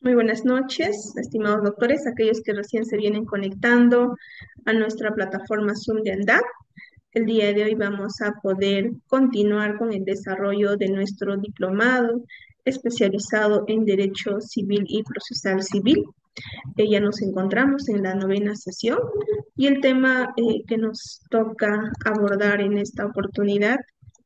Muy buenas noches, estimados doctores, aquellos que recién se vienen conectando a nuestra plataforma Zoom de ANDAP. El día de hoy vamos a poder continuar con el desarrollo de nuestro diplomado especializado en Derecho Civil y Procesal Civil. Ya nos encontramos en la novena sesión y el tema que nos toca abordar en esta oportunidad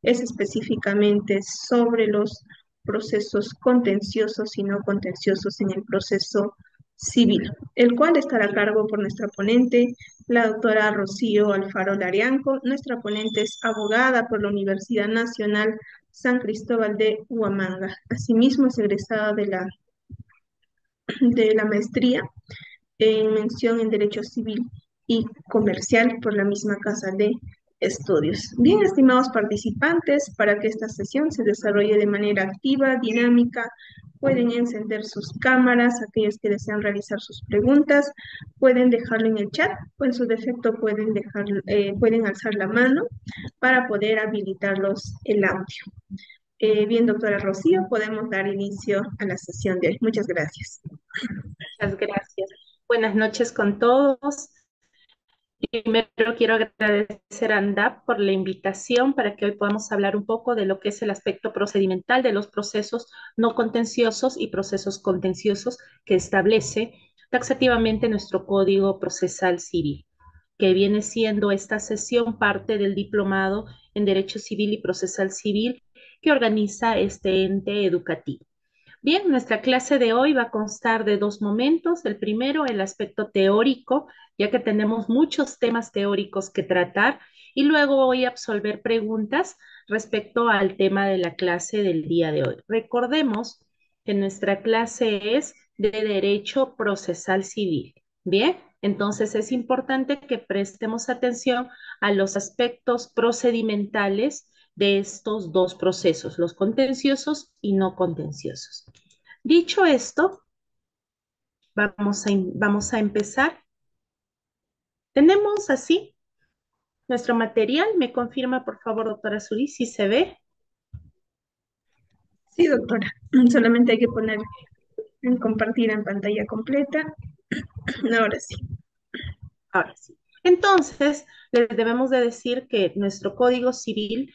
es específicamente sobre los procesos contenciosos y no contenciosos en el proceso civil, el cual estará a cargo por nuestra ponente, la doctora Rocío Alfaro Larianco. Nuestra ponente es abogada por la Universidad Nacional San Cristóbal de Huamanga. Asimismo, es egresada de la maestría en mención en Derecho Civil y Comercial por la misma Casa de Estudios. Bien, estimados participantes, para que esta sesión se desarrolle de manera activa, dinámica, pueden encender sus cámaras, aquellos que desean realizar sus preguntas, pueden dejarlo en el chat o en su defecto pueden alzar la mano para poder habilitarlos el audio. Bien, doctora Rocío, podemos dar inicio a la sesión de hoy. Muchas gracias. Muchas gracias. Buenas noches con todos. Primero quiero agradecer a ANDAP por la invitación para que hoy podamos hablar un poco de lo que es el aspecto procedimental de los procesos no contenciosos y procesos contenciosos que establece taxativamente nuestro Código Procesal Civil, que viene siendo esta sesión parte del diplomado en Derecho Civil y Procesal Civil que organiza este ente educativo. Bien, nuestra clase de hoy va a constar de dos momentos. El primero, el aspecto teórico, ya que tenemos muchos temas teóricos que tratar, y luego voy a absolver preguntas respecto al tema de la clase del día de hoy. Recordemos que nuestra clase es de Derecho Procesal Civil. Bien, entonces es importante que prestemos atención a los aspectos procedimentales de estos dos procesos, los contenciosos y no contenciosos. Dicho esto, vamos a empezar. Tenemos así nuestro material. Me confirma, por favor, doctora Suri, si se ve. Sí, doctora. Solamente hay que poner en compartir en pantalla completa. Ahora sí. Ahora sí. Entonces, les debemos de decir que nuestro Código Civil,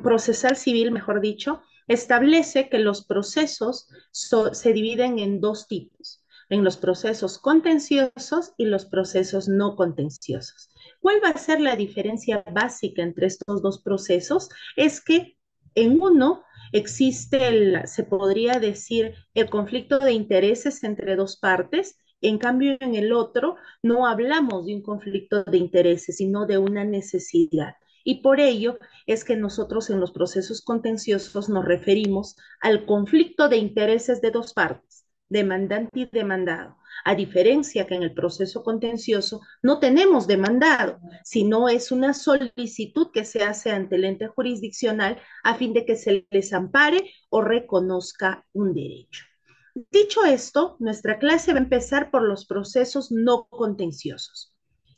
procesal civil, mejor dicho, establece que los procesos se dividen en dos tipos, en los procesos contenciosos y los procesos no contenciosos. ¿Cuál va a ser la diferencia básica entre estos dos procesos? Es que en uno existe se podría decir, el conflicto de intereses entre dos partes. En cambio, en el otro no hablamos de un conflicto de intereses, sino de una necesidad. Y por ello es que nosotros en los procesos contenciosos nos referimos al conflicto de intereses de dos partes, demandante y demandado. A diferencia que en el proceso contencioso no tenemos demandado, sino es una solicitud que se hace ante el ente jurisdiccional a fin de que se les ampare o reconozca un derecho. Dicho esto, nuestra clase va a empezar por los procesos no contenciosos.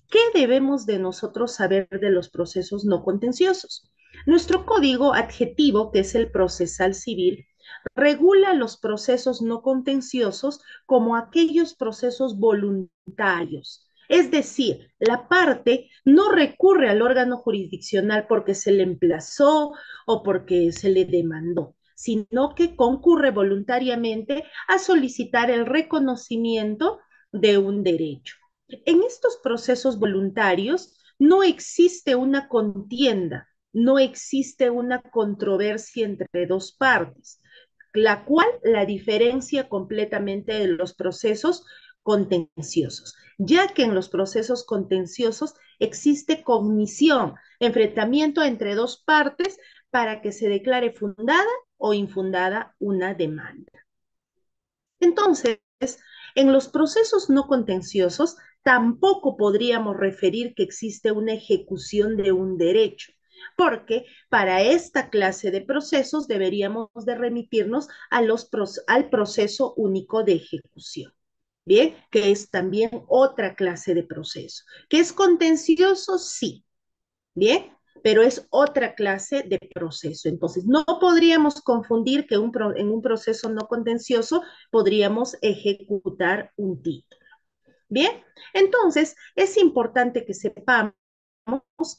¿Qué debemos de nosotros saber de los procesos no contenciosos? Nuestro código adjetivo, que es el procesal civil, regula los procesos no contenciosos como aquellos procesos voluntarios. Es decir, la parte no recurre al órgano jurisdiccional porque se le emplazó o porque se le demandó, sino que concurre voluntariamente a solicitar el reconocimiento de un derecho. En estos procesos voluntarios no existe una contienda, no existe una controversia entre dos partes, la cual la diferencia completamente de los procesos contenciosos, ya que en los procesos contenciosos existe cognición, enfrentamiento entre dos partes para que se declare fundada o infundada una demanda. Entonces, en los procesos no contenciosos tampoco podríamos referir que existe una ejecución de un derecho, porque para esta clase de procesos deberíamos de remitirnos al proceso único de ejecución. Bien, que es también otra clase de proceso. ¿Que es contencioso? Sí. Bien, pero es otra clase de proceso. Entonces, no podríamos confundir que en un proceso no contencioso podríamos ejecutar un título. Bien, entonces es importante que sepamos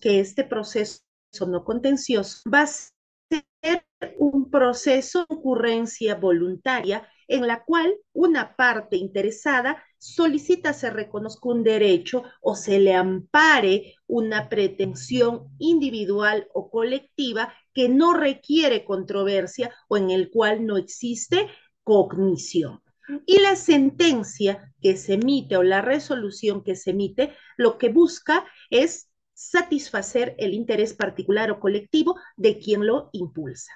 que este proceso no contencioso va a ser un proceso de concurrencia voluntaria en la cual una parte interesada solicita se reconozca un derecho o se le ampare una pretensión individual o colectiva que no requiere controversia o en el cual no existe cognición. Y la sentencia que se emite o la resolución que se emite lo que busca es satisfacer el interés particular o colectivo de quien lo impulsa.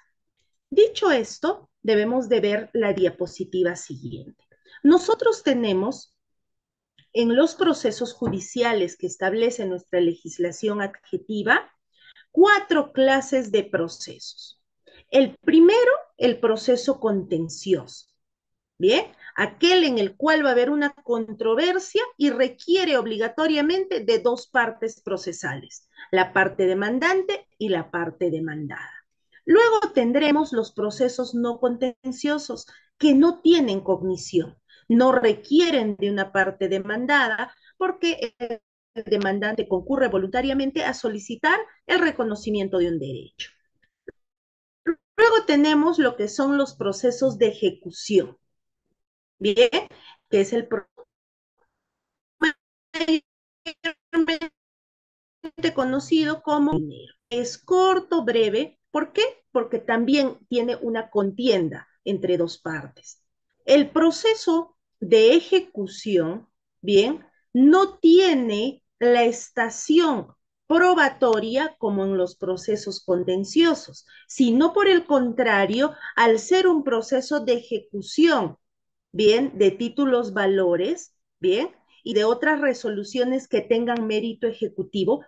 Dicho esto, debemos de ver la diapositiva siguiente. Nosotros tenemos en los procesos judiciales que establece nuestra legislación adjetiva 4 clases de procesos. El primero, el proceso contencioso. Bien, aquel en el cual va a haber una controversia y requiere obligatoriamente de 2 partes procesales, la parte demandante y la parte demandada. Luego tendremos los procesos no contenciosos que no tienen cognición, no requieren de una parte demandada porque el demandante concurre voluntariamente a solicitar el reconocimiento de un derecho. Luego tenemos lo que son los procesos de ejecución. Bien, que es el conocido como dinero. Es corto, breve. ¿Por qué? Porque también tiene una contienda entre 2 partes. El proceso de ejecución, bien, no tiene la estación probatoria como en los procesos contenciosos, sino por el contrario, al ser un proceso de ejecución, bien, de títulos valores, bien, y de otras resoluciones que tengan mérito ejecutivo,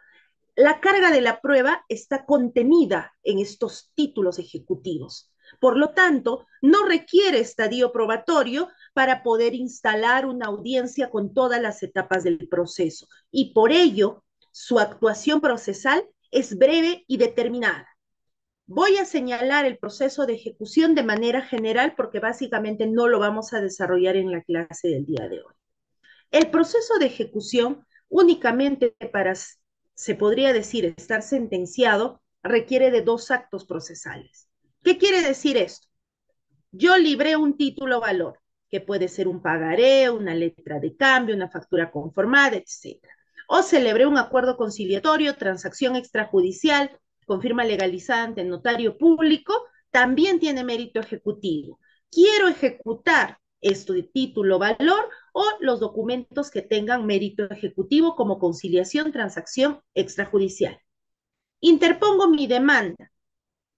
la carga de la prueba está contenida en estos títulos ejecutivos. Por lo tanto, no requiere estadio probatorio para poder instalar una audiencia con todas las etapas del proceso y por ello su actuación procesal es breve y determinada. Voy a señalar el proceso de ejecución de manera general porque básicamente no lo vamos a desarrollar en la clase del día de hoy. El proceso de ejecución únicamente para, se podría decir, estar sentenciado, requiere de 2 actos procesales. ¿Qué quiere decir esto? Yo libré un título valor, que puede ser un pagaré, una letra de cambio, una factura conformada, etcétera. O celebré un acuerdo conciliatorio, transacción extrajudicial, con firma legalizada ante el notario público, también tiene mérito ejecutivo. Quiero ejecutar esto de título valor o los documentos que tengan mérito ejecutivo como conciliación, transacción extrajudicial. Interpongo mi demanda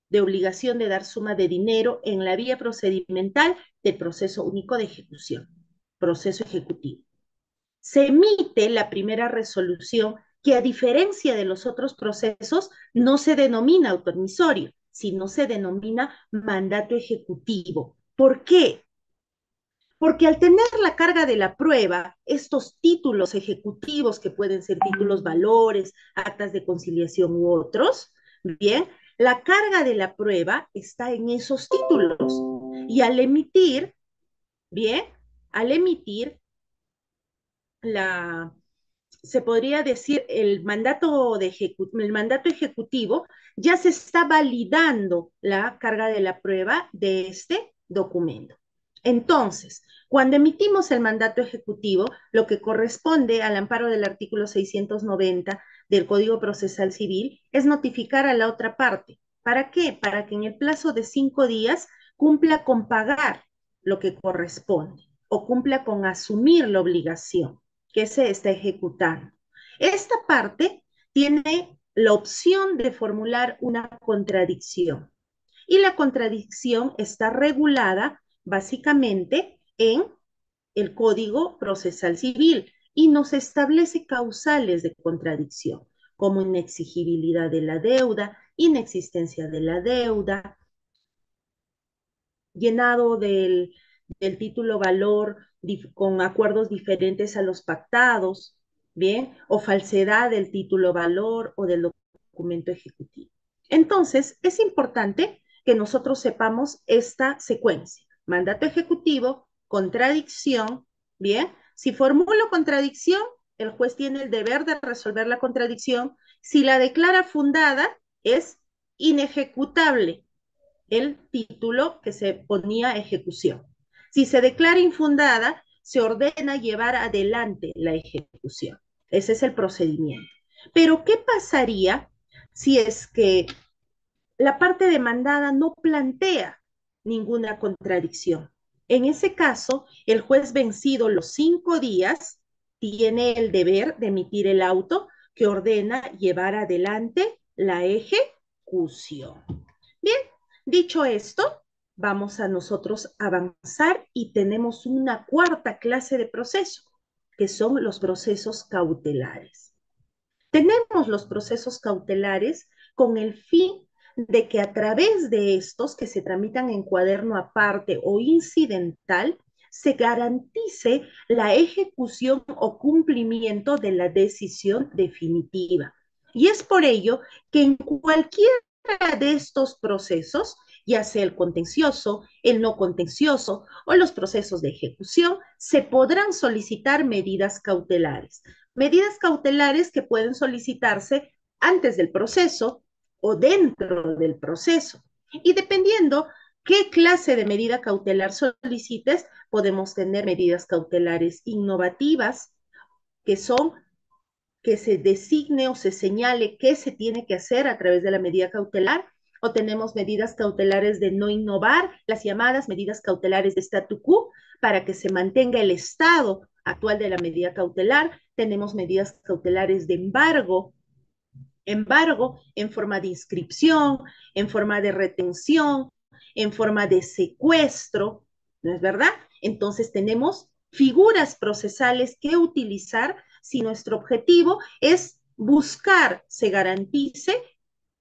de obligación de dar suma de dinero en la vía procedimental del proceso único de ejecución, proceso ejecutivo. Se emite la primera resolución que a diferencia de los otros procesos no se denomina autoadmisorio, sino se denomina mandato ejecutivo. ¿Por qué? Porque al tener la carga de la prueba, estos títulos ejecutivos, que pueden ser títulos valores, actas de conciliación u otros, bien, la carga de la prueba está en esos títulos. Y al emitir, bien, al emitir la, se podría decir, el mandato ejecutivo, ya se está validando la carga de la prueba de este documento. Entonces, cuando emitimos el mandato ejecutivo, lo que corresponde al amparo del artículo 690 del Código Procesal Civil es notificar a la otra parte. ¿Para qué? Para que en el plazo de 5 días cumpla con pagar lo que corresponde o cumpla con asumir la obligación que se está ejecutando. Esta parte tiene la opción de formular una contradicción y la contradicción está regulada básicamente en el Código Procesal Civil y nos establece causales de contradicción, como inexigibilidad de la deuda, inexistencia de la deuda, llenado del título valor con acuerdos diferentes a los pactados, ¿bien? O falsedad del título valor o del documento ejecutivo. Entonces, es importante que nosotros sepamos esta secuencia. Mandato ejecutivo, contradicción, ¿bien? Si formulo contradicción, el juez tiene el deber de resolver la contradicción. Si la declara fundada, es inejecutable el título que se ponía a ejecución. Si se declara infundada, se ordena llevar adelante la ejecución. Ese es el procedimiento. Pero, ¿qué pasaría si es que la parte demandada no plantea ninguna contradicción? En ese caso, el juez, vencido los 5 días, tiene el deber de emitir el auto que ordena llevar adelante la ejecución. Bien, dicho esto, vamos a nosotros avanzar y tenemos una cuarta clase de proceso, que son los procesos cautelares. Tenemos los procesos cautelares con el fin de que a través de estos, que se tramitan en cuaderno aparte o incidental, se garantice la ejecución o cumplimiento de la decisión definitiva. Y es por ello que en cualquiera de estos procesos, ya sea el contencioso, el no contencioso o los procesos de ejecución, se podrán solicitar medidas cautelares. Medidas cautelares que pueden solicitarse antes del proceso o dentro del proceso. Y dependiendo qué clase de medida cautelar solicites, podemos tener medidas cautelares innovativas, que son que se designe o se señale qué se tiene que hacer a través de la medida cautelar, o tenemos medidas cautelares de no innovar, las llamadas medidas cautelares de statu quo, para que se mantenga el estado actual de la medida cautelar. Tenemos medidas cautelares de embargo en forma de inscripción, en forma de retención, en forma de secuestro, ¿no es verdad? Entonces tenemos figuras procesales que utilizar si nuestro objetivo es buscar se garantice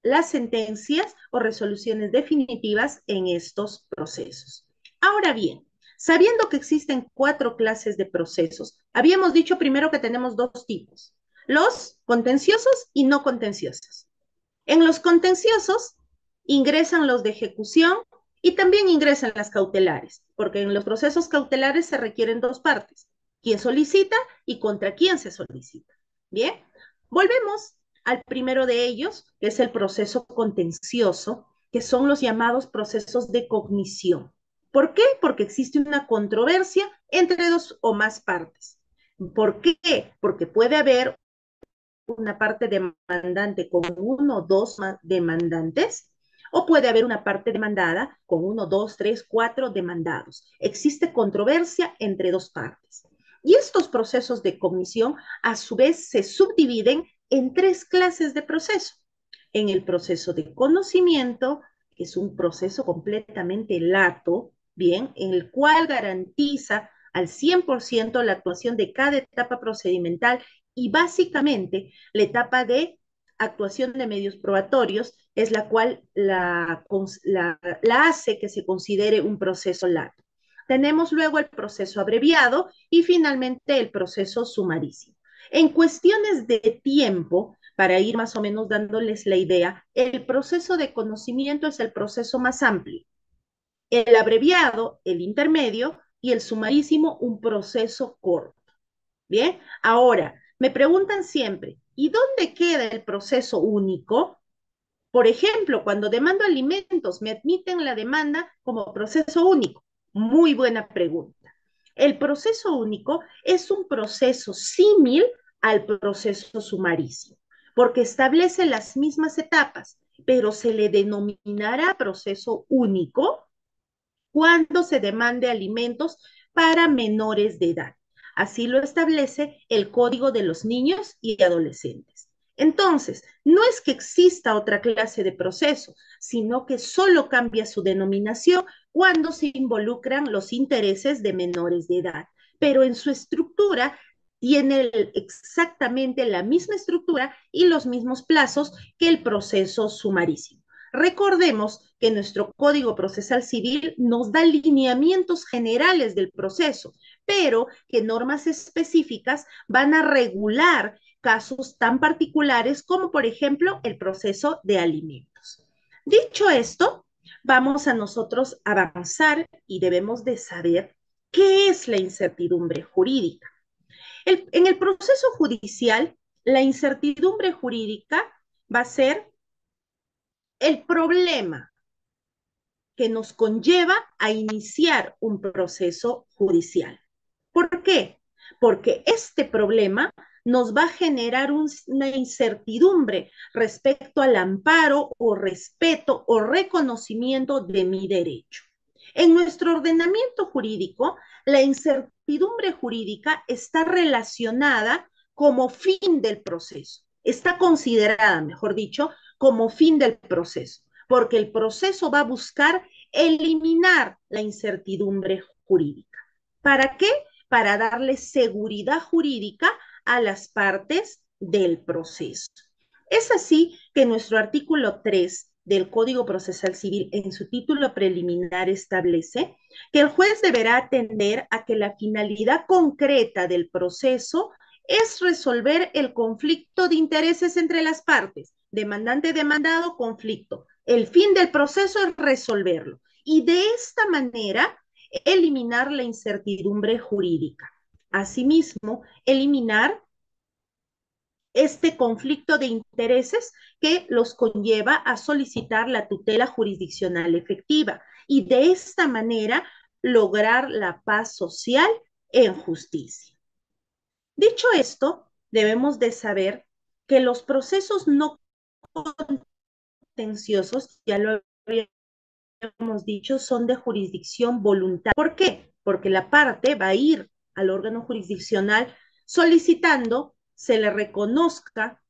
las sentencias o resoluciones definitivas en estos procesos. Ahora bien, sabiendo que existen 4 clases de procesos, habíamos dicho primero que tenemos 2 tipos, los contenciosos y no contenciosos. En los contenciosos ingresan los de ejecución y también ingresan las cautelares, porque en los procesos cautelares se requieren 2 partes, quién solicita y contra quién se solicita. Bien, volvemos al primero de ellos, que es el proceso contencioso, que son los llamados procesos de cognición. ¿Por qué? Porque existe una controversia entre 2 o más partes. ¿Por qué? Porque puede haber una parte demandante con 1 o 2 demandantes, o puede haber una parte demandada con 1, 2, 3, 4 demandados. Existe controversia entre 2 partes. Y estos procesos de cognición, a su vez, se subdividen en 3 clases de proceso. En el proceso de conocimiento, que es un proceso completamente lato, bien, en el cual garantiza al 100% la actuación de cada etapa procedimental, y básicamente la etapa de actuación de medios probatorios es la cual la hace que se considere un proceso lato. Tenemos luego el proceso abreviado y finalmente el proceso sumarísimo. En cuestiones de tiempo, para ir más o menos dándoles la idea, el proceso de conocimiento es el proceso más amplio. El abreviado, el intermedio, y el sumarísimo, un proceso corto. Bien, ahora, me preguntan siempre, ¿y dónde queda el proceso único? Por ejemplo, cuando demando alimentos, me admiten la demanda como proceso único. Muy buena pregunta. El proceso único es un proceso símil al proceso sumarísimo, porque establece las mismas etapas, pero se le denominará proceso único cuando se demande alimentos para menores de edad. Así lo establece el Código de los Niños y Adolescentes. Entonces, no es que exista otra clase de proceso, sino que solo cambia su denominación cuando se involucran los intereses de menores de edad, pero en su estructura tiene exactamente la misma estructura y los mismos plazos que el proceso sumarísimo. Recordemos que nuestro Código Procesal Civil nos da lineamientos generales del proceso, pero que normas específicas van a regular casos tan particulares como, por ejemplo, el proceso de alimentos. Dicho esto, vamos a nosotros avanzar y debemos de saber qué es la incertidumbre jurídica. En el proceso judicial, la incertidumbre jurídica va a ser el problema que nos conlleva a iniciar un proceso judicial. ¿Por qué? Porque este problema nos va a generar una incertidumbre respecto al amparo o respeto o reconocimiento de mi derecho. En nuestro ordenamiento jurídico, la incertidumbre jurídica está relacionada como fin del proceso, está considerada, mejor dicho, como fin del proceso, porque el proceso va a buscar eliminar la incertidumbre jurídica. ¿Para qué? Para darle seguridad jurídica a las partes del proceso. Es así que nuestro artículo 3 del Código Procesal Civil en su título preliminar establece que el juez deberá atender a que la finalidad concreta del proceso es resolver el conflicto de intereses entre las partes, demandante, demandado, conflicto. El fin del proceso es resolverlo. Y de esta manera, eliminar la incertidumbre jurídica. Asimismo, eliminar este conflicto de intereses que los conlleva a solicitar la tutela jurisdiccional efectiva y de esta manera lograr la paz social en justicia. Dicho esto, debemos de saber que los procesos no contenciosos, ya lo habíamos dicho, son de jurisdicción voluntaria. ¿Por qué? Porque la parte va a ir al órgano jurisdiccional solicitando se le reconozca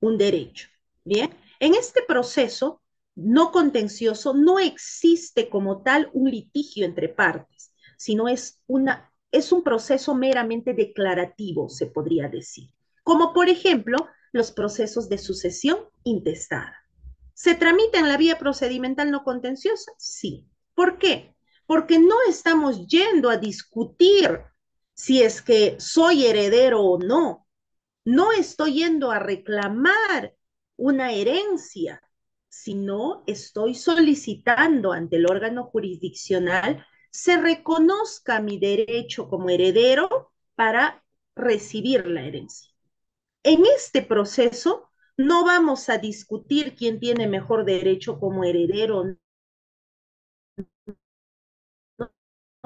un derecho. Bien, en este proceso no contencioso no existe como tal un litigio entre partes, sino es un proceso meramente declarativo, se podría decir, como por ejemplo los procesos de sucesión intestada. ¿Se tramita en la vía procedimental no contenciosa? Sí. ¿Por qué? Porque no estamos yendo a discutir si es que soy heredero o no. No estoy yendo a reclamar una herencia, sino estoy solicitando ante el órgano jurisdiccional se reconozca mi derecho como heredero para recibir la herencia. En este proceso no vamos a discutir quién tiene mejor derecho como heredero. No.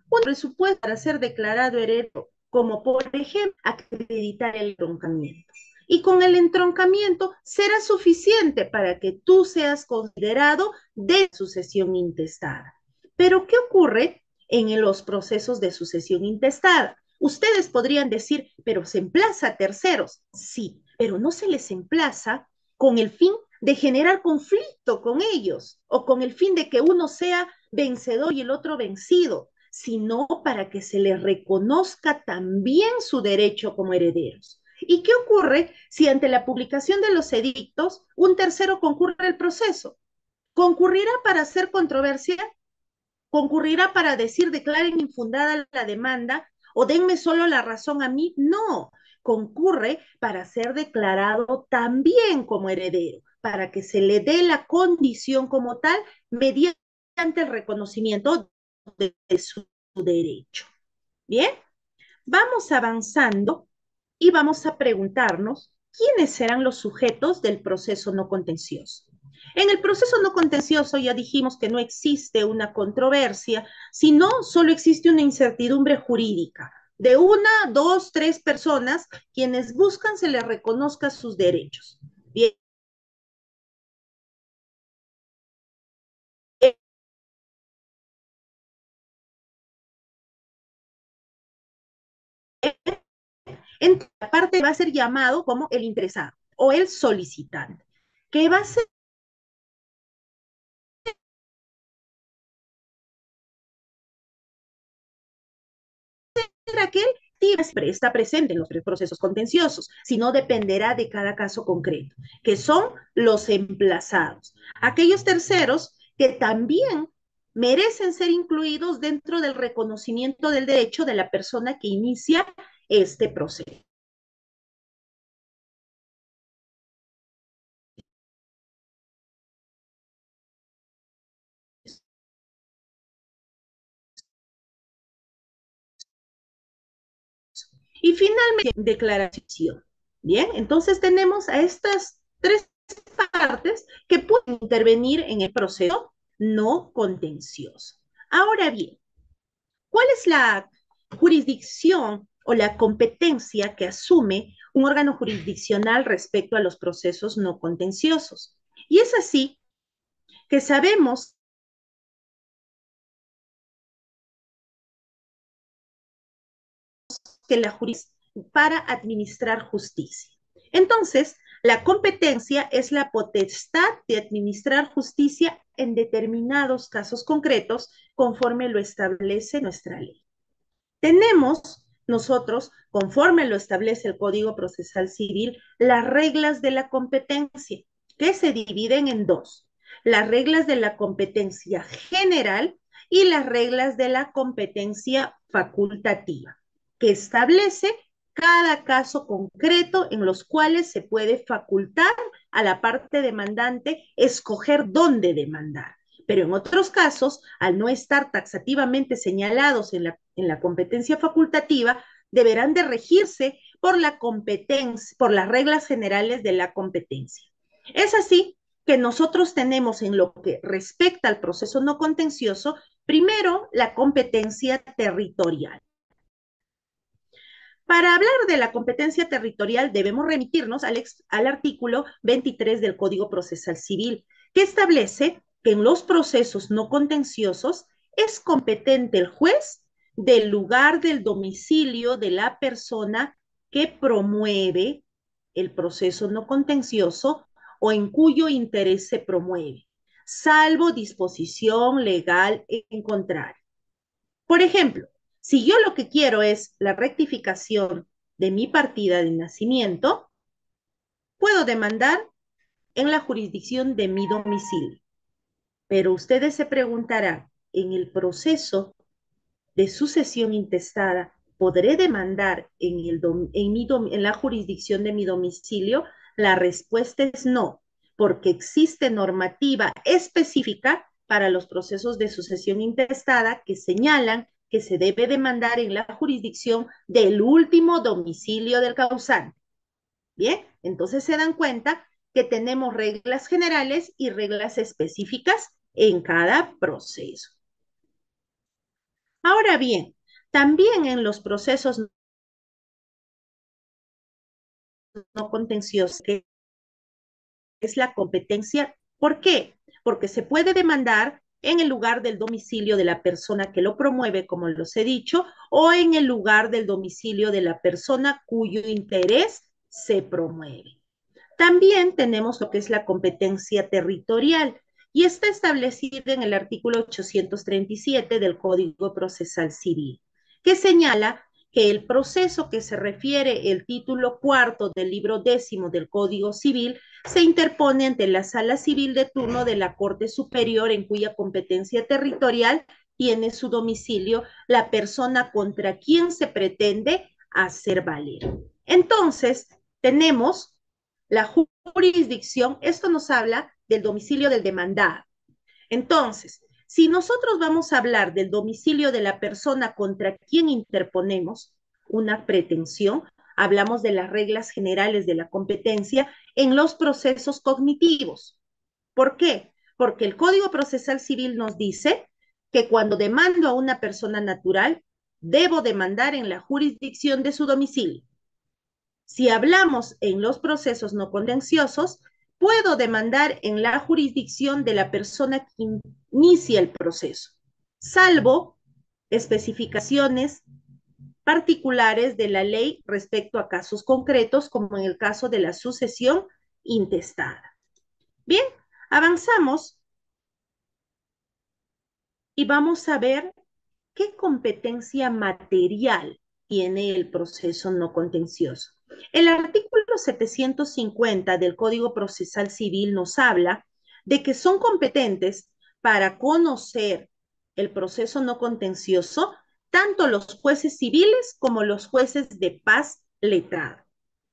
Un presupuesto para ser declarado heredero, como por ejemplo acreditar el entroncamiento. Y con el entroncamiento será suficiente para que tú seas considerado de sucesión intestada. Pero ¿qué ocurre en los procesos de sucesión intestada? Ustedes podrían decir, pero se emplaza a terceros. Sí, pero no se les emplaza con el fin de generar conflicto con ellos o con el fin de que uno sea vencedor y el otro vencido, sino para que se les reconozca también su derecho como herederos. ¿Y qué ocurre si ante la publicación de los edictos un tercero concurre al proceso? ¿Concurrirá para hacer controversia? ¿Concurrirá para decir declaren infundada la demanda o denme solo la razón a mí? No, concurre para ser declarado también como heredero, para que se le dé la condición como tal mediante el reconocimiento de su derecho. Bien, vamos avanzando y vamos a preguntarnos quiénes serán los sujetos del proceso no contencioso. En el proceso no contencioso ya dijimos que no existe una controversia, sino solo existe una incertidumbre jurídica de una, dos, tres personas quienes buscan se les reconozca sus derechos. Bien. En la parte va a ser llamado como el interesado o el solicitante, que va a ser aquel que siempre está presente en los procesos contenciosos, sino dependerá de cada caso concreto, que son los emplazados. Aquellos terceros que también merecen ser incluidos dentro del reconocimiento del derecho de la persona que inicia este proceso. Y finalmente, declaración. Bien, entonces tenemos a estas tres partes que pueden intervenir en el proceso no contencioso. Ahora bien, ¿cuál es la jurisdicción o la competencia que asume un órgano jurisdiccional respecto a los procesos no contenciosos? Y es así que sabemos que la jurisdicción para administrar justicia. Entonces, la competencia es la potestad de administrar justicia en determinados casos concretos conforme lo establece nuestra ley. Tenemos nosotros, conforme lo establece el Código Procesal Civil, las reglas de la competencia, que se dividen en dos: las reglas de la competencia general y las reglas de la competencia facultativa, que establece cada caso concreto en los cuales se puede facultar a la parte demandante escoger dónde demandar. Pero en otros casos, al no estar taxativamente señalados en la competencia facultativa, deberán de regirse por la competencia, por las reglas generales de la competencia. Es así que nosotros tenemos, en lo que respecta al proceso no contencioso, primero la competencia territorial. Para hablar de la competencia territorial debemos remitirnos al artículo 23 del Código Procesal Civil, que establece que en los procesos no contenciosos es competente el juez del lugar del domicilio de la persona que promueve el proceso no contencioso o en cuyo interés se promueve, salvo disposición legal en contrario. Por ejemplo, si yo lo que quiero es la rectificación de mi partida de nacimiento, puedo demandar en la jurisdicción de mi domicilio. Pero ustedes se preguntarán, en el proceso de sucesión intestada, ¿podré demandar en la jurisdicción de mi domicilio? La respuesta es no, porque existe normativa específica para los procesos de sucesión intestada que señalan que se debe demandar en la jurisdicción del último domicilio del causante. Bien, entonces se dan cuenta que tenemos reglas generales y reglas específicas en cada proceso. Ahora bien, también en los procesos no contenciosos, que es la competencia, ¿por qué? Porque se puede demandar en el lugar del domicilio de la persona que lo promueve, como los he dicho, o en el lugar del domicilio de la persona cuyo interés se promueve. También tenemos lo que es la competencia territorial y está establecida en el artículo 837 del Código Procesal Civil, que señala que el proceso que se refiere el título cuarto del libro décimo del Código Civil se interpone ante la Sala Civil de turno de la Corte Superior en cuya competencia territorial tiene su domicilio la persona contra quien se pretende hacer valer. Entonces, tenemos la jurisdicción, esto nos habla del domicilio del demandado. Entonces, si nosotros vamos a hablar del domicilio de la persona contra quien interponemos una pretensión, hablamos de las reglas generales de la competencia en los procesos cognitivos. ¿Por qué? Porque el Código Procesal Civil nos dice que cuando demando a una persona natural, debo demandar en la jurisdicción de su domicilio. Si hablamos en los procesos no contenciosos, puedo demandar en la jurisdicción de la persona que inicia el proceso, salvo especificaciones particulares de la ley respecto a casos concretos, como en el caso de la sucesión intestada. Bien, avanzamos y vamos a ver qué competencia material tiene el proceso no contencioso. El artículo 750 del Código Procesal Civil nos habla de que son competentes para conocer el proceso no contencioso tanto los jueces civiles como los jueces de paz letrado,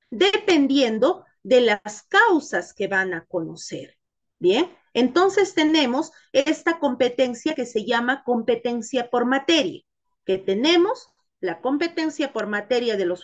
dependiendo de las causas que van a conocer. Bien, entonces tenemos esta competencia que se llama competencia por materia, que tenemos la competencia por materia de los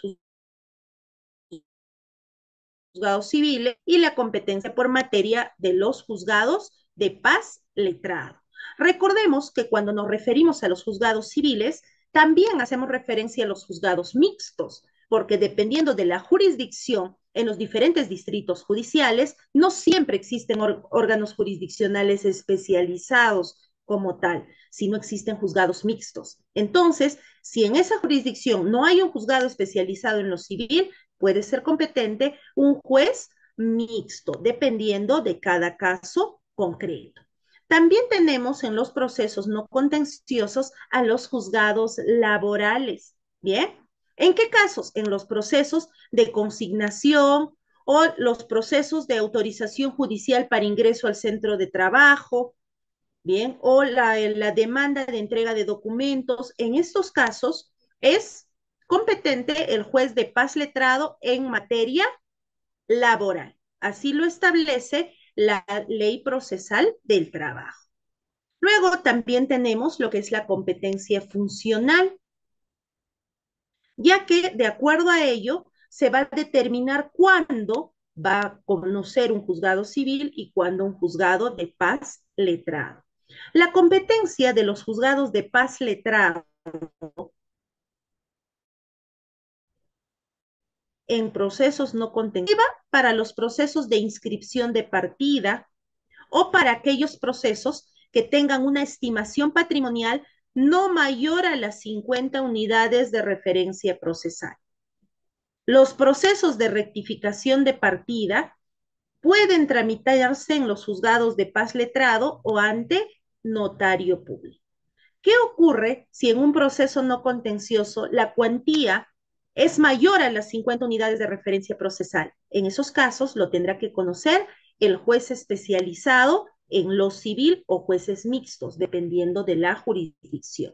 juzgados civiles y la competencia por materia de los juzgados de paz letrado. Recordemos que cuando nos referimos a los juzgados civiles, también hacemos referencia a los juzgados mixtos, porque dependiendo de la jurisdicción en los diferentes distritos judiciales, no siempre existen órganos jurisdiccionales especializados como tal, sino existen juzgados mixtos. Entonces, si en esa jurisdicción no hay un juzgado especializado en lo civil, puede ser competente un juez mixto, dependiendo de cada caso concreto. También tenemos en los procesos no contenciosos a los juzgados laborales. Bien, ¿en qué casos? En los procesos de consignación o los procesos de autorización judicial para ingreso al centro de trabajo, bien, o la demanda de entrega de documentos. En estos casos es competente el juez de paz letrado en materia laboral. Así lo establece la ley procesal del trabajo. Luego también tenemos lo que es la competencia funcional, ya que de acuerdo a ello se va a determinar cuándo va a conocer un juzgado civil y cuándo un juzgado de paz letrado. La competencia de los juzgados de paz letrado en procesos no contenciosos para los procesos de inscripción de partida o para aquellos procesos que tengan una estimación patrimonial no mayor a las 50 unidades de referencia procesal. Los procesos de rectificación de partida pueden tramitarse en los juzgados de paz letrado o ante notario público. ¿Qué ocurre si en un proceso no contencioso la cuantía es mayor a las 50 unidades de referencia procesal? En esos casos lo tendrá que conocer el juez especializado en lo civil o jueces mixtos, dependiendo de la jurisdicción.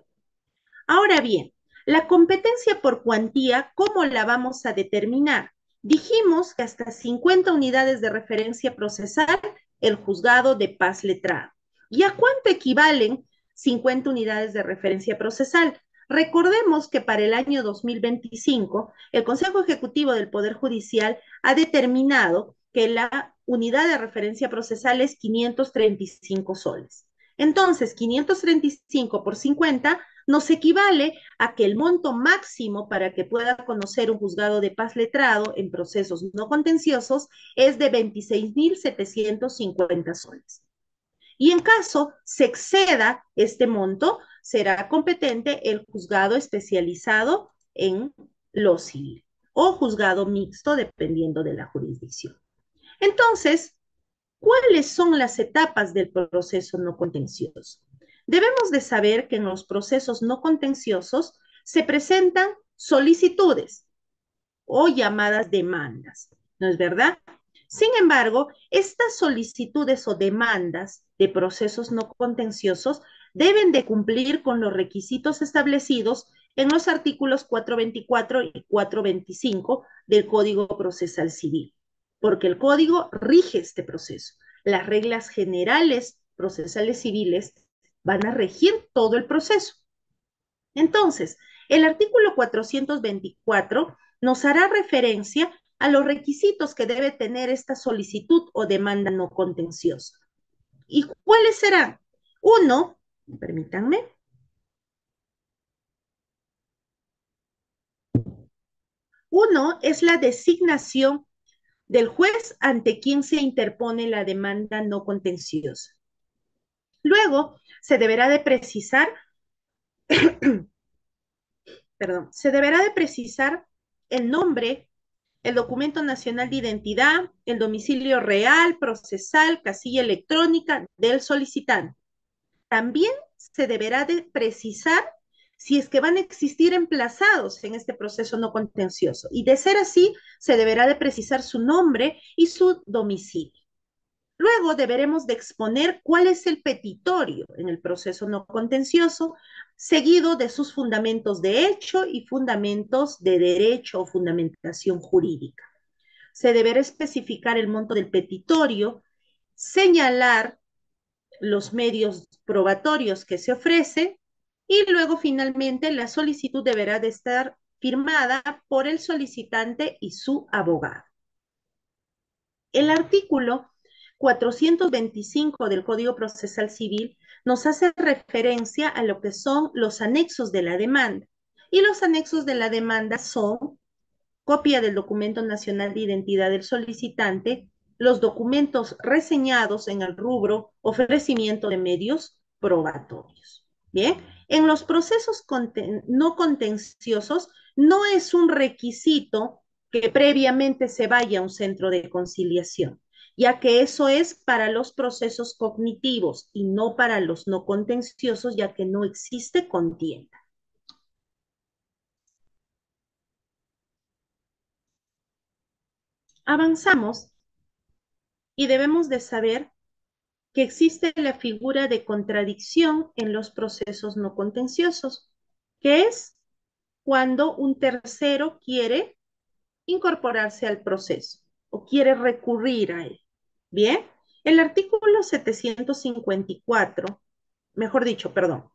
Ahora bien, la competencia por cuantía, ¿cómo la vamos a determinar? Dijimos que hasta 50 unidades de referencia procesal el juzgado de paz letrado. ¿Y a cuánto equivalen 50 unidades de referencia procesal? Recordemos que para el año 2025, el Consejo Ejecutivo del Poder Judicial ha determinado que la unidad de referencia procesal es 535 soles. Entonces, 535 por 50 nos equivale a que el monto máximo para que pueda conocer un juzgado de paz letrado en procesos no contenciosos es de 26.750 soles. Y en caso se exceda este monto, será competente el juzgado especializado en lo civil o juzgado mixto, dependiendo de la jurisdicción. Entonces, ¿cuáles son las etapas del proceso no contencioso? Debemos de saber que en los procesos no contenciosos se presentan solicitudes o llamadas demandas, ¿no es verdad? Sin embargo, estas solicitudes o demandas de procesos no contenciosos deben de cumplir con los requisitos establecidos en los artículos 424 y 425 del Código Procesal Civil, porque el Código rige este proceso. Las reglas generales procesales civiles van a regir todo el proceso. Entonces, el artículo 424 nos hará referencia a los requisitos que debe tener esta solicitud o demanda no contenciosa. ¿Y cuáles serán? Uno, permítanme. Uno es la designación del juez ante quien se interpone la demanda no contenciosa. Luego, se deberá de precisar, perdón, se deberá de precisar el nombre, el documento nacional de identidad, el domicilio real, procesal, casilla electrónica del solicitante. También se deberá de precisar si es que van a existir emplazados en este proceso no contencioso. Y de ser así, se deberá de precisar su nombre y su domicilio. Luego deberemos de exponer cuál es el petitorio en el proceso no contencioso, seguido de sus fundamentos de hecho y fundamentos de derecho o fundamentación jurídica. Se deberá especificar el monto del petitorio, señalar los medios probatorios que se ofrecen y luego finalmente la solicitud deberá de estar firmada por el solicitante y su abogado. El artículo 425 del Código Procesal Civil nos hace referencia a lo que son los anexos de la demanda. Y los anexos de la demanda son copia del documento nacional de identidad del solicitante, los documentos reseñados en el rubro ofrecimiento de medios probatorios. Bien, en los procesos no contenciosos no es un requisito que previamente se vaya a un centro de conciliación, ya que eso es para los procesos cognitivos y no para los no contenciosos, ya que no existe contienda. Avanzamos y debemos de saber que existe la figura de contradicción en los procesos no contenciosos, que es cuando un tercero quiere incorporarse al proceso o quiere recurrir a él. Bien, el artículo 754, mejor dicho, perdón,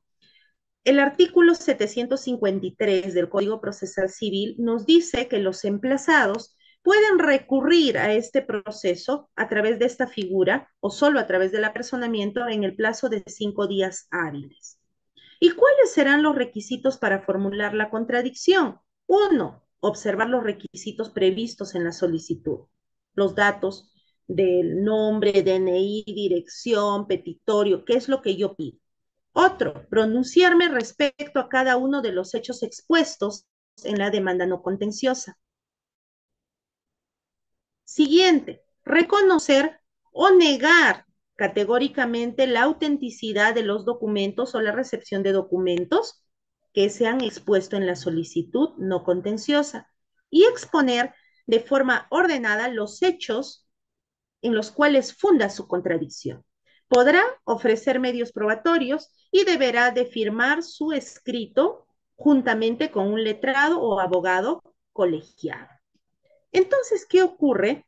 el artículo 753 del Código Procesal Civil nos dice que los emplazados pueden recurrir a este proceso a través de esta figura o solo a través del apersonamiento en el plazo de 5 días hábiles. ¿Y cuáles serán los requisitos para formular la contradicción? Uno, observar los requisitos previstos en la solicitud, los datos del nombre, DNI, dirección, petitorio, qué es lo que yo pido. Otro, pronunciarme respecto a cada uno de los hechos expuestos en la demanda no contenciosa. Siguiente, reconocer o negar categóricamente la autenticidad de los documentos o la recepción de documentos que se han expuesto en la solicitud no contenciosa y exponer de forma ordenada los hechos en los cuales funda su contradicción. Podrá ofrecer medios probatorios y deberá de firmar su escrito juntamente con un letrado o abogado colegiado. Entonces, ¿qué ocurre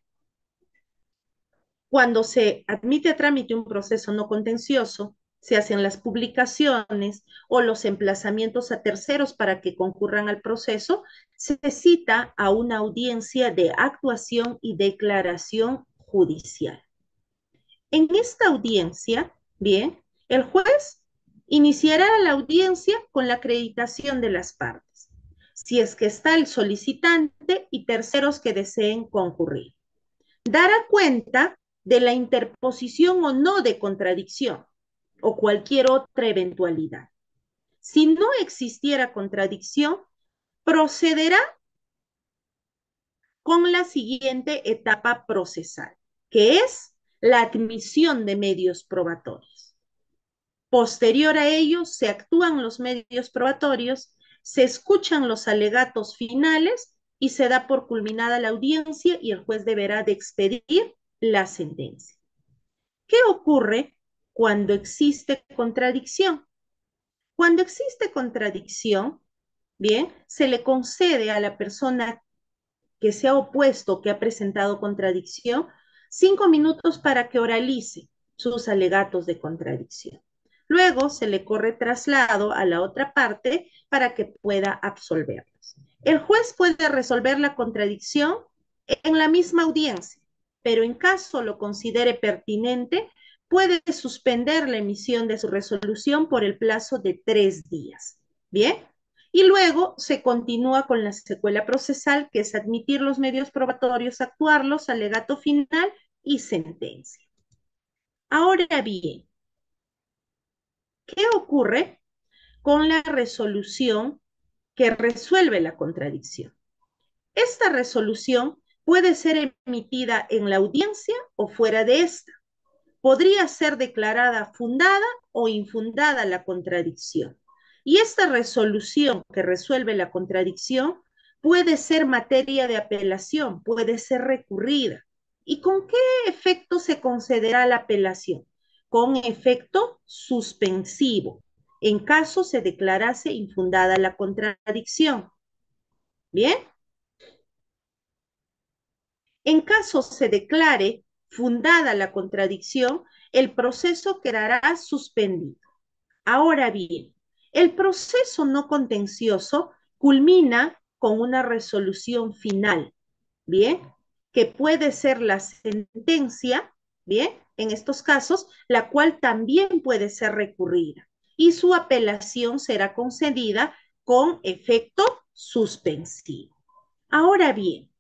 cuando se admite a trámite un proceso no contencioso? Se hacen las publicaciones o los emplazamientos a terceros para que concurran al proceso, se cita a una audiencia de actuación y declaración judicial. En esta audiencia, bien, el juez iniciará la audiencia con la acreditación de las partes, si es que está el solicitante y terceros que deseen concurrir. Dará cuenta de la interposición o no de contradicción o cualquier otra eventualidad. Si no existiera contradicción, procederá con la siguiente etapa procesal, que es la admisión de medios probatorios. Posterior a ello, se actúan los medios probatorios, se escuchan los alegatos finales y se da por culminada la audiencia y el juez deberá de expedir la sentencia. ¿Qué ocurre cuando existe contradicción? Cuando existe contradicción, bien, se le concede a la persona que se ha opuesto, que ha presentado contradicción, 5 minutos para que oralice sus alegatos de contradicción. Luego se le corre traslado a la otra parte para que pueda absolverlos. El juez puede resolver la contradicción en la misma audiencia, pero en caso lo considere pertinente, puede suspender la emisión de su resolución por el plazo de 3 días. Bien, y luego se continúa con la secuela procesal, que es admitir los medios probatorios, actuarlos, alegato final y sentencia. Ahora bien, ¿qué ocurre con la resolución que resuelve la contradicción? Esta resolución puede ser emitida en la audiencia o fuera de esta. Podría ser declarada fundada o infundada la contradicción. Y esta resolución que resuelve la contradicción puede ser materia de apelación, puede ser recurrida. ¿Y con qué efecto se concederá la apelación? Con efecto suspensivo, en caso se declarase infundada la contradicción. ¿Bien? En caso se declare fundada la contradicción, el proceso quedará suspendido. Ahora bien, el proceso no contencioso culmina con una resolución final, ¿bien? Que puede ser la sentencia, ¿bien? En estos casos, la cual también puede ser recurrida y su apelación será concedida con efecto suspensivo. Ahora bien,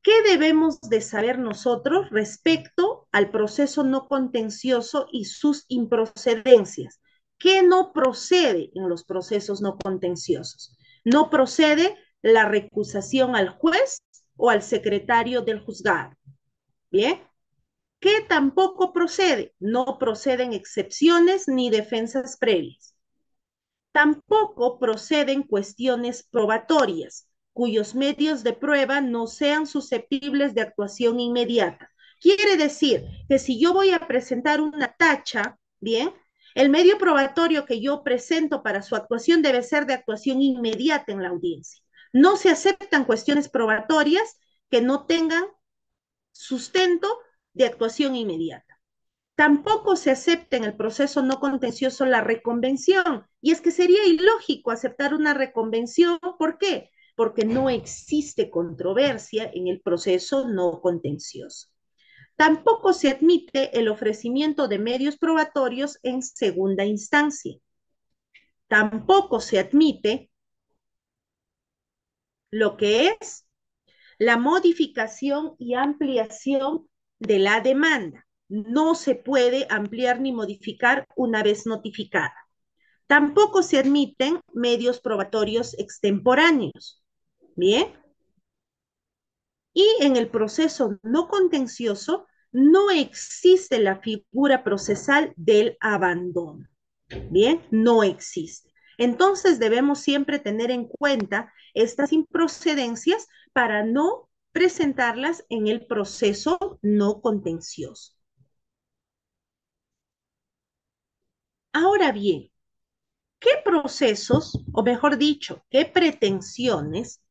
¿qué debemos de saber nosotros respecto al proceso no contencioso y sus improcedencias? ¿Qué no procede en los procesos no contenciosos? No procede la recusación al juez o al secretario del juzgado. ¿Bien? ¿Qué tampoco procede? No proceden excepciones ni defensas previas. Tampoco proceden cuestiones probatorias, cuyos medios de prueba no sean susceptibles de actuación inmediata. Quiere decir que si yo voy a presentar una tacha, bien, el medio probatorio que yo presento para su actuación debe ser de actuación inmediata en la audiencia. No se aceptan cuestiones probatorias que no tengan sustento de actuación inmediata. Tampoco se acepta en el proceso no contencioso la reconvención. Y es que sería ilógico aceptar una reconvención. ¿Por qué? Porque no existe controversia en el proceso no contencioso. Tampoco se admite el ofrecimiento de medios probatorios en segunda instancia. Tampoco se admite lo que es la modificación y ampliación de la demanda. No se puede ampliar ni modificar una vez notificada. Tampoco se admiten medios probatorios extemporáneos. Bien. Y en el proceso no contencioso no existe la figura procesal del abandono. Bien, no existe. Entonces debemos siempre tener en cuenta estas improcedencias para no presentarlas en el proceso no contencioso. Ahora bien, ¿qué procesos, o mejor dicho, qué pretensiones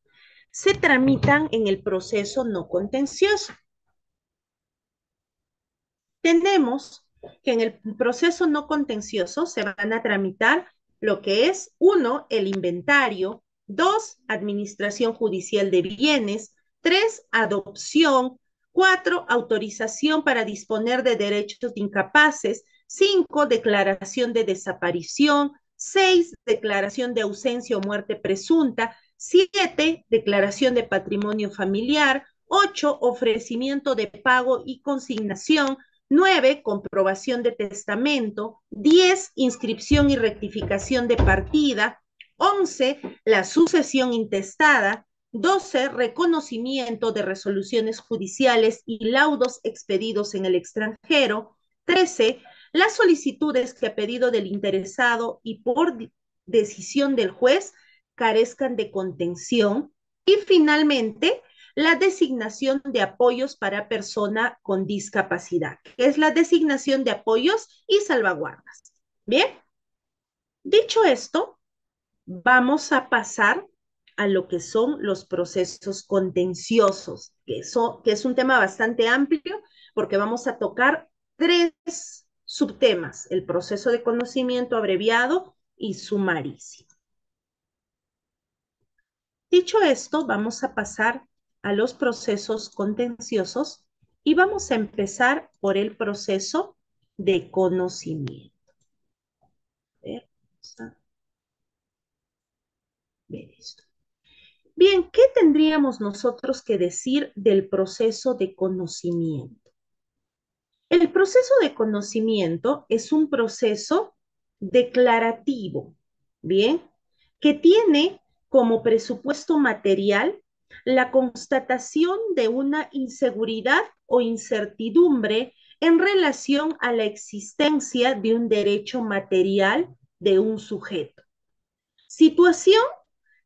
se tramitan en el proceso no contencioso? Tenemos que en el proceso no contencioso se van a tramitar lo que es, uno, el inventario, dos, administración judicial de bienes, tres, adopción, cuatro, autorización para disponer de derechos de incapaces, cinco, declaración de desaparición, seis, declaración de ausencia o muerte presunta, siete, declaración de patrimonio familiar, ocho, ofrecimiento de pago y consignación, 9, comprobación de testamento. 10, inscripción y rectificación de partida. 11, la sucesión intestada. 12, reconocimiento de resoluciones judiciales y laudos expedidos en el extranjero. 13, las solicitudes que a pedido del interesado y por decisión del juez carezcan de contención. Y finalmente, la designación de apoyos para persona con discapacidad, que es la designación de apoyos y salvaguardas. Bien, dicho esto, vamos a pasar a lo que son los procesos contenciosos, que es un tema bastante amplio porque vamos a tocar tres subtemas: el proceso de conocimiento abreviado y sumarísimo. Dicho esto, vamos a pasar a los procesos contenciosos y vamos a empezar por el proceso de conocimiento. Vamos a ver esto. Bien, ¿qué tendríamos nosotros que decir del proceso de conocimiento? El proceso de conocimiento es un proceso declarativo, ¿bien? Que tiene como presupuesto material la constatación de una inseguridad o incertidumbre en relación a la existencia de un derecho material de un sujeto. Situación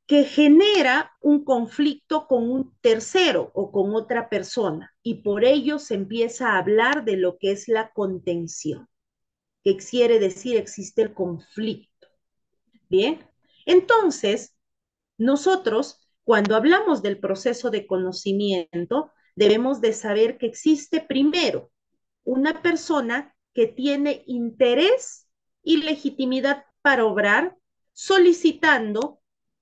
que genera un conflicto con un tercero o con otra persona y por ello se empieza a hablar de lo que es la contención, que quiere decir existe el conflicto. Bien, entonces nosotros cuando hablamos del proceso de conocimiento debemos de saber que existe primero una persona que tiene interés y legitimidad para obrar solicitando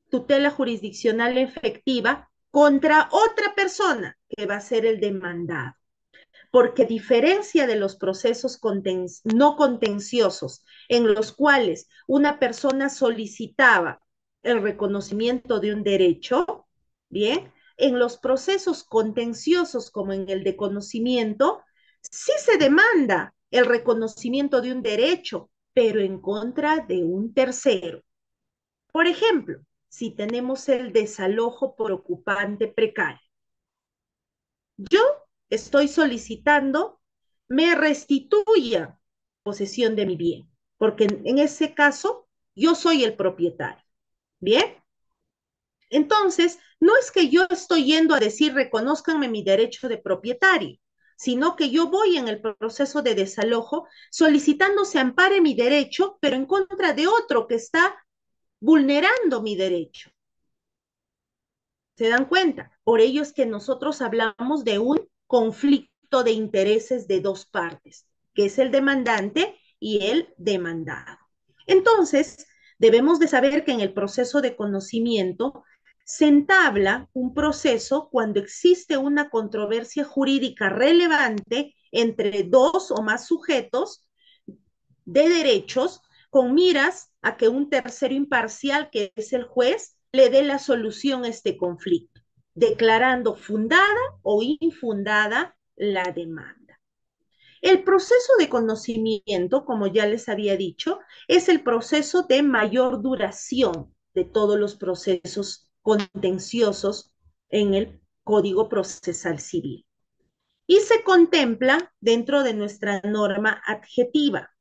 tutela jurisdiccional efectiva contra otra persona que va a ser el demandado. Porque a diferencia de los procesos no contenciosos en los cuales una persona solicitaba el reconocimiento de un derecho, bien, en los procesos contenciosos como en el de conocimiento, sí se demanda el reconocimiento de un derecho, pero en contra de un tercero. Por ejemplo, si tenemos el desalojo por ocupante precario, yo estoy solicitando me restituya posesión de mi bien, porque en ese caso yo soy el propietario. Bien, entonces no es que yo estoy yendo a decir reconózcanme mi derecho de propietario, sino que yo voy en el proceso de desalojo solicitando se ampare mi derecho, pero en contra de otro que está vulnerando mi derecho. ¿Se dan cuenta? Por ello es que nosotros hablamos de un conflicto de intereses de dos partes, que es el demandante y el demandado. Entonces, debemos de saber que en el proceso de conocimiento se entabla un proceso cuando existe una controversia jurídica relevante entre dos o más sujetos de derechos con miras a que un tercero imparcial, que es el juez, le dé la solución a este conflicto, declarando fundada o infundada la demanda. El proceso de conocimiento, como ya les había dicho, es el proceso de mayor duración de todos los procesos contenciosos en el Código Procesal Civil. Y se contempla dentro de nuestra norma adjetiva.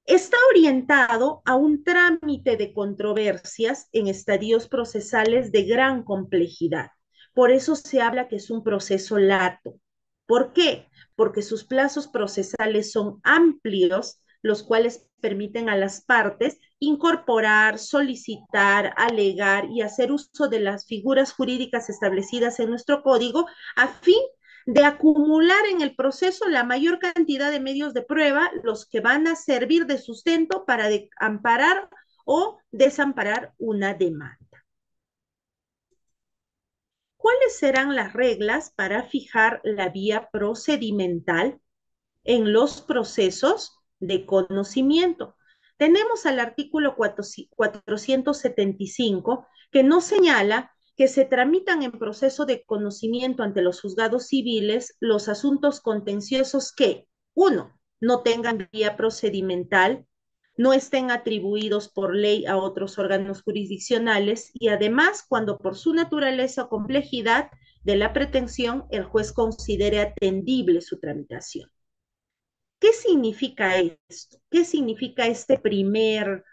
Está orientado a un trámite de controversias en estadios procesales de gran complejidad. Por eso se habla que es un proceso lato. ¿Por qué? Porque sus plazos procesales son amplios, los cuales permiten a las partes incorporar, solicitar, alegar y hacer uso de las figuras jurídicas establecidas en nuestro código a fin de acumular en el proceso la mayor cantidad de medios de prueba, los que van a servir de sustento para amparar o desamparar una demanda. ¿Cuáles serán las reglas para fijar la vía procedimental en los procesos de conocimiento? Tenemos al artículo 475 que nos señala que se tramitan en proceso de conocimiento ante los juzgados civiles los asuntos contenciosos que, uno, no tengan vía procedimental, no estén atribuidos por ley a otros órganos jurisdiccionales y además cuando por su naturaleza o complejidad de la pretensión el juez considere atendible su tramitación. ¿Qué significa esto? ¿Qué significa este primer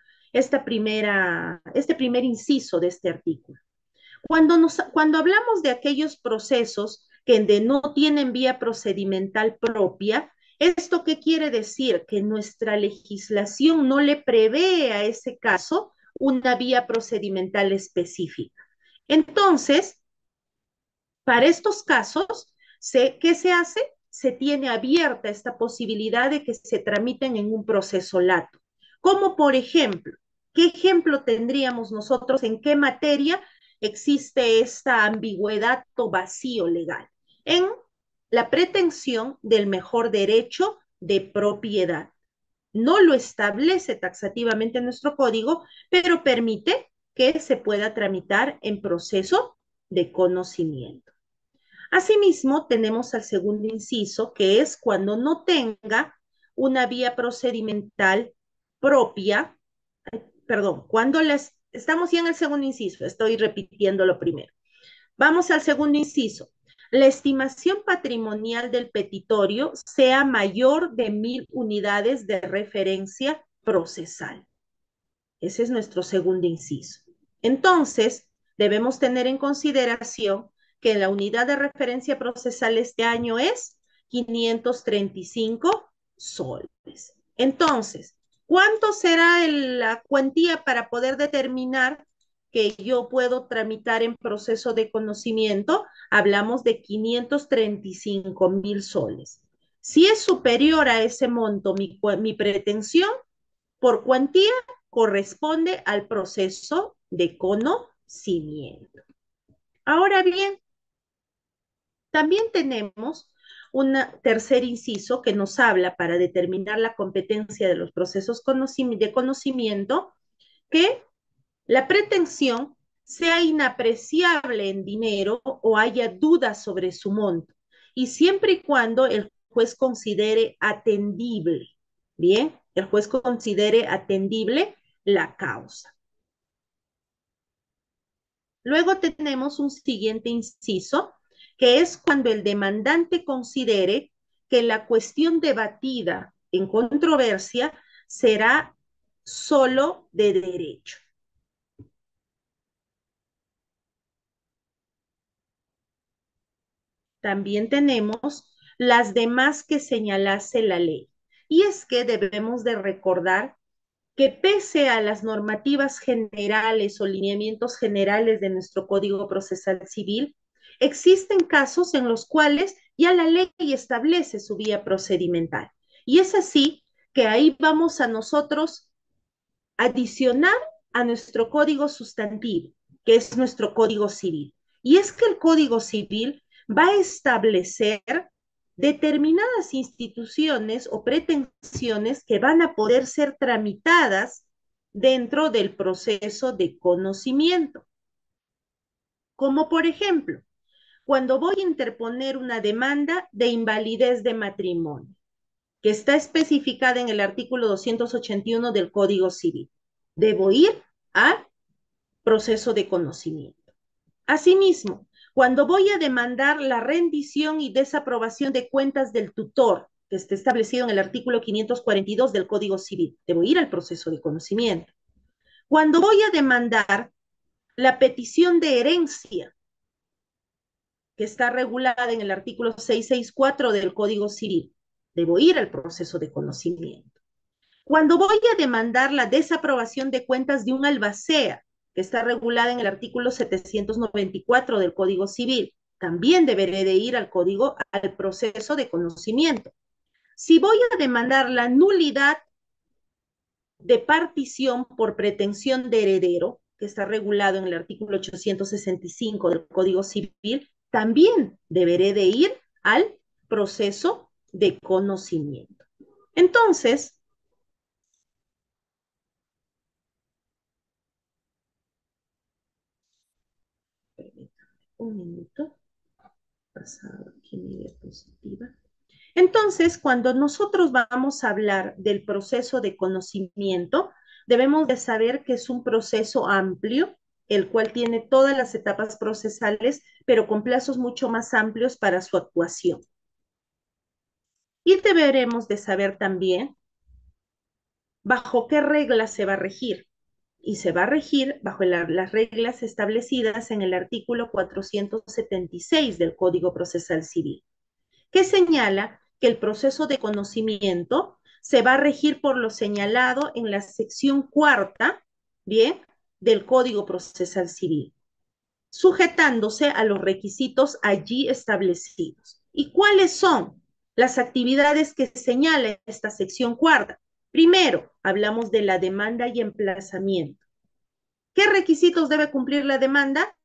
inciso de este artículo? Cuando hablamos de aquellos procesos que no tienen vía procedimental propia, ¿esto qué quiere decir? Que nuestra legislación no le prevé a ese caso una vía procedimental específica. Entonces, para estos casos, ¿qué se hace? Se tiene abierta esta posibilidad de que se tramiten en un proceso lato. Como por ejemplo, ¿qué ejemplo tendríamos nosotros en qué materia existe esta ambigüedad o vacío legal? En la pretensión del mejor derecho de propiedad. No lo establece taxativamente nuestro código, pero permite que se pueda tramitar en proceso de conocimiento. Asimismo, tenemos al segundo inciso, que es cuando no tenga una vía procedimental propia, perdón, estamos ya en el segundo inciso, estoy repitiendo lo primero. Vamos al segundo inciso. La estimación patrimonial del petitorio sea mayor de 1,000 unidades de referencia procesal. Ese es nuestro segundo inciso. Entonces, debemos tener en consideración que la unidad de referencia procesal este año es 535 soles. Entonces, ¿cuánto será la cuantía para poder determinar que yo puedo tramitar en proceso de conocimiento? Hablamos de 535,000 soles. Si es superior a ese monto mi pretensión, por cuantía corresponde al proceso de conocimiento. Ahora bien, también tenemos un tercer inciso que nos habla para determinar la competencia de los procesos de conocimiento, que la pretensión sea inapreciable en dinero o haya dudas sobre su monto, y siempre y cuando el juez considere atendible, bien, el juez considere atendible la causa. Luego tenemos un siguiente inciso, que es cuando el demandante considere que la cuestión debatida en controversia será solo de derecho. También tenemos las demás que señalase la ley. Y es que debemos de recordar que pese a las normativas generales o lineamientos generales de nuestro Código Procesal Civil, existen casos en los cuales ya la ley establece su vía procedimental. Y es así que ahí vamos a nosotros adicionar a nuestro código sustantivo, que es nuestro Código Civil. Y es que el Código Civil va a establecer determinadas instituciones o pretensiones que van a poder ser tramitadas dentro del proceso de conocimiento. Como por ejemplo, cuando voy a interponer una demanda de invalidez de matrimonio, que está especificada en el artículo 281 del Código Civil. Debo ir al proceso de conocimiento. Asimismo, cuando voy a demandar la rendición y desaprobación de cuentas del tutor, que está establecido en el artículo 542 del Código Civil, debo ir al proceso de conocimiento. Cuando voy a demandar la petición de herencia, que está regulada en el artículo 664 del Código Civil, debo ir al proceso de conocimiento. Cuando voy a demandar la desaprobación de cuentas de un albacea, que está regulada en el artículo 794 del Código Civil, también deberé de ir al proceso de conocimiento. Si voy a demandar la nulidad de partición por pretensión de heredero, que está regulado en el artículo 865 del Código Civil, también deberé de ir al proceso de conocimiento. Entonces, un minuto, pasado aquí mi diapositiva. Entonces, cuando nosotros vamos a hablar del proceso de conocimiento, debemos de saber que es un proceso amplio, el cual tiene todas las etapas procesales, pero con plazos mucho más amplios para su actuación. Y deberemos de saber también bajo qué reglas se va a regir. Y se va a regir bajo las reglas establecidas en el artículo 476 del Código Procesal Civil, que señala que el proceso de conocimiento se va a regir por lo señalado en la sección cuarta, bien, del Código Procesal Civil, sujetándose a los requisitos allí establecidos. ¿Y cuáles son las actividades que señala esta sección cuarta? Primero, hablamos de la demanda y emplazamiento. ¿Qué requisitos debe cumplir la demanda?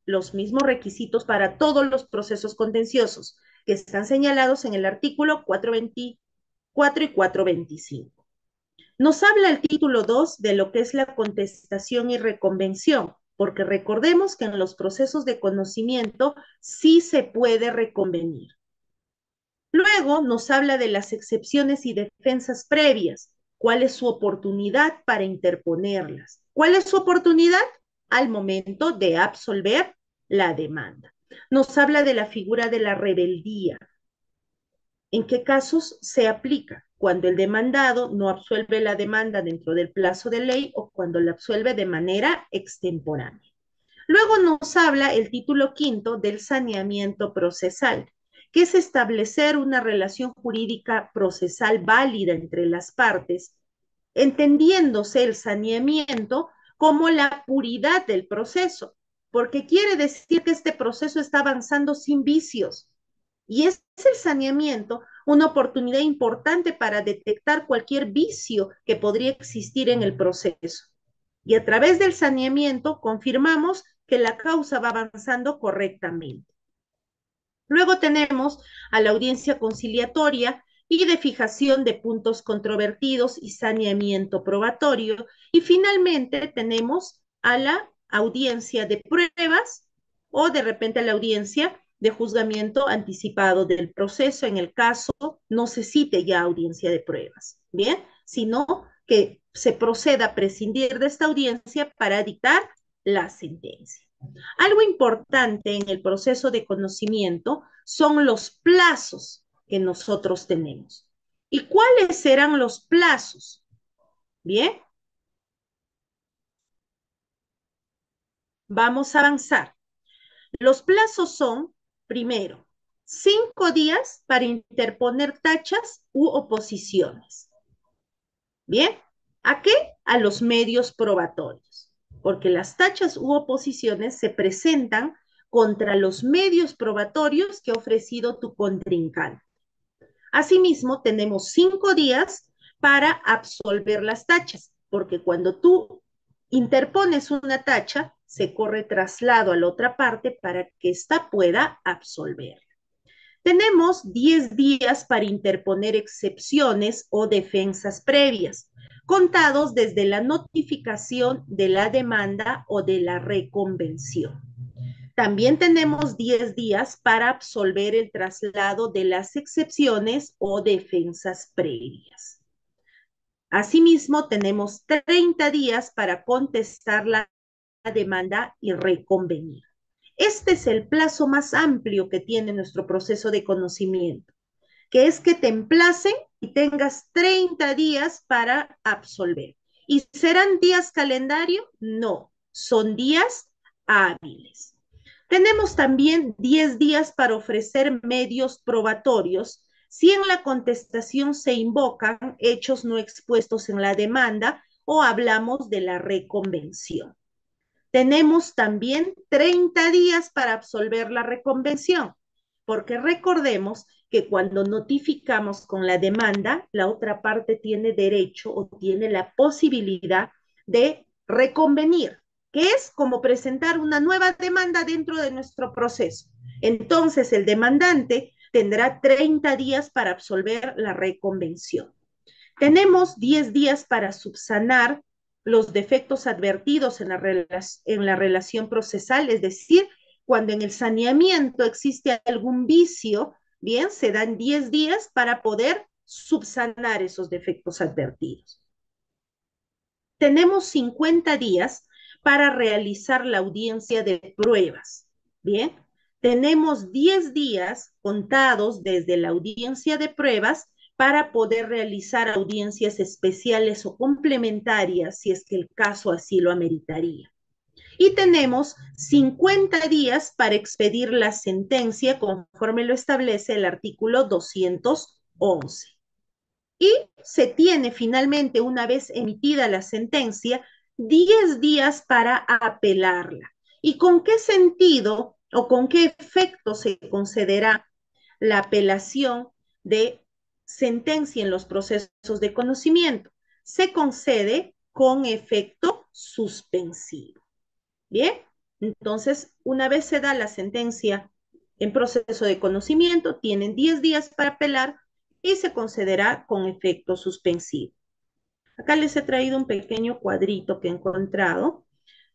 Los mismos requisitos para todos los procesos contenciosos que están señalados en el artículo 424 y 425. Nos habla el título 2 de lo que es la contestación y reconvención, porque recordemos que en los procesos de conocimiento sí se puede reconvenir. Luego nos habla de las excepciones y defensas previas. ¿Cuál es su oportunidad para interponerlas? ¿Cuál es su oportunidad? Al momento de absolver la demanda. Nos habla de la figura de la rebeldía. ¿En qué casos se aplica? cuando el demandado no absuelve la demanda dentro del plazo de ley o cuando la absuelve de manera extemporánea. Luego nos habla el título quinto del saneamiento procesal, que es establecer una relación jurídica procesal válida entre las partes, entendiéndose el saneamiento como la puridad del proceso, porque quiere decir que este proceso está avanzando sin vicios. Y es el saneamiento una oportunidad importante para detectar cualquier vicio que podría existir en el proceso. Y a través del saneamiento confirmamos que la causa va avanzando correctamente. Luego tenemos a la audiencia conciliatoria y de fijación de puntos controvertidos y saneamiento probatorio. Y finalmente tenemos a la audiencia de pruebas o de repente a la audiencia de juzgamiento anticipado del proceso en el caso no se cite ya audiencia de pruebas, ¿bien? Sino que se proceda a prescindir de esta audiencia para dictar la sentencia. Algo importante en el proceso de conocimiento son los plazos que nosotros tenemos. ¿Y cuáles serán los plazos? Bien, vamos a avanzar. Los plazos son, primero, 5 días para interponer tachas u oposiciones. Bien, ¿a qué? A los medios probatorios, porque las tachas u oposiciones se presentan contra los medios probatorios que ha ofrecido tu contrincante. Asimismo, tenemos 5 días para absolver las tachas, porque cuando tú interpones una tacha, se corre traslado a la otra parte para que ésta pueda absolver. Tenemos 10 días para interponer excepciones o defensas previas, contados desde la notificación de la demanda o de la reconvención. También tenemos 10 días para absolver el traslado de las excepciones o defensas previas. Asimismo, tenemos 30 días para contestar la demanda y reconvenir. Este es el plazo más amplio que tiene nuestro proceso de conocimiento, que es que te emplacen y tengas 30 días para absolver. ¿Y serán días calendario? No, son días hábiles. Tenemos también 10 días para ofrecer medios probatorios si en la contestación se invocan hechos no expuestos en la demanda o hablamos de la reconvención. Tenemos también 30 días para absolver la reconvención, porque recordemos que cuando notificamos con la demanda, la otra parte tiene derecho o tiene la posibilidad de reconvenir, que es como presentar una nueva demanda dentro de nuestro proceso. Entonces, el demandante tendrá 30 días para absolver la reconvención. Tenemos 10 días para subsanar los defectos advertidos en la relación procesal, es decir, cuando en el saneamiento existe algún vicio, bien, se dan 10 días para poder subsanar esos defectos advertidos. Tenemos 50 días para realizar la audiencia de pruebas, bien. Tenemos 10 días contados desde la audiencia de pruebas para poder realizar audiencias especiales o complementarias si es que el caso así lo ameritaría. Y tenemos 50 días para expedir la sentencia conforme lo establece el artículo 211. Y se tiene finalmente, una vez emitida la sentencia, 10 días para apelarla. ¿Y con qué sentido o con qué efecto se concederá la apelación de sentencia en los procesos de conocimiento? Se concede con efecto suspensivo. Bien, entonces, una vez se da la sentencia en proceso de conocimiento, tienen 10 días para apelar y se concederá con efecto suspensivo. Acá les he traído un pequeño cuadrito que he encontrado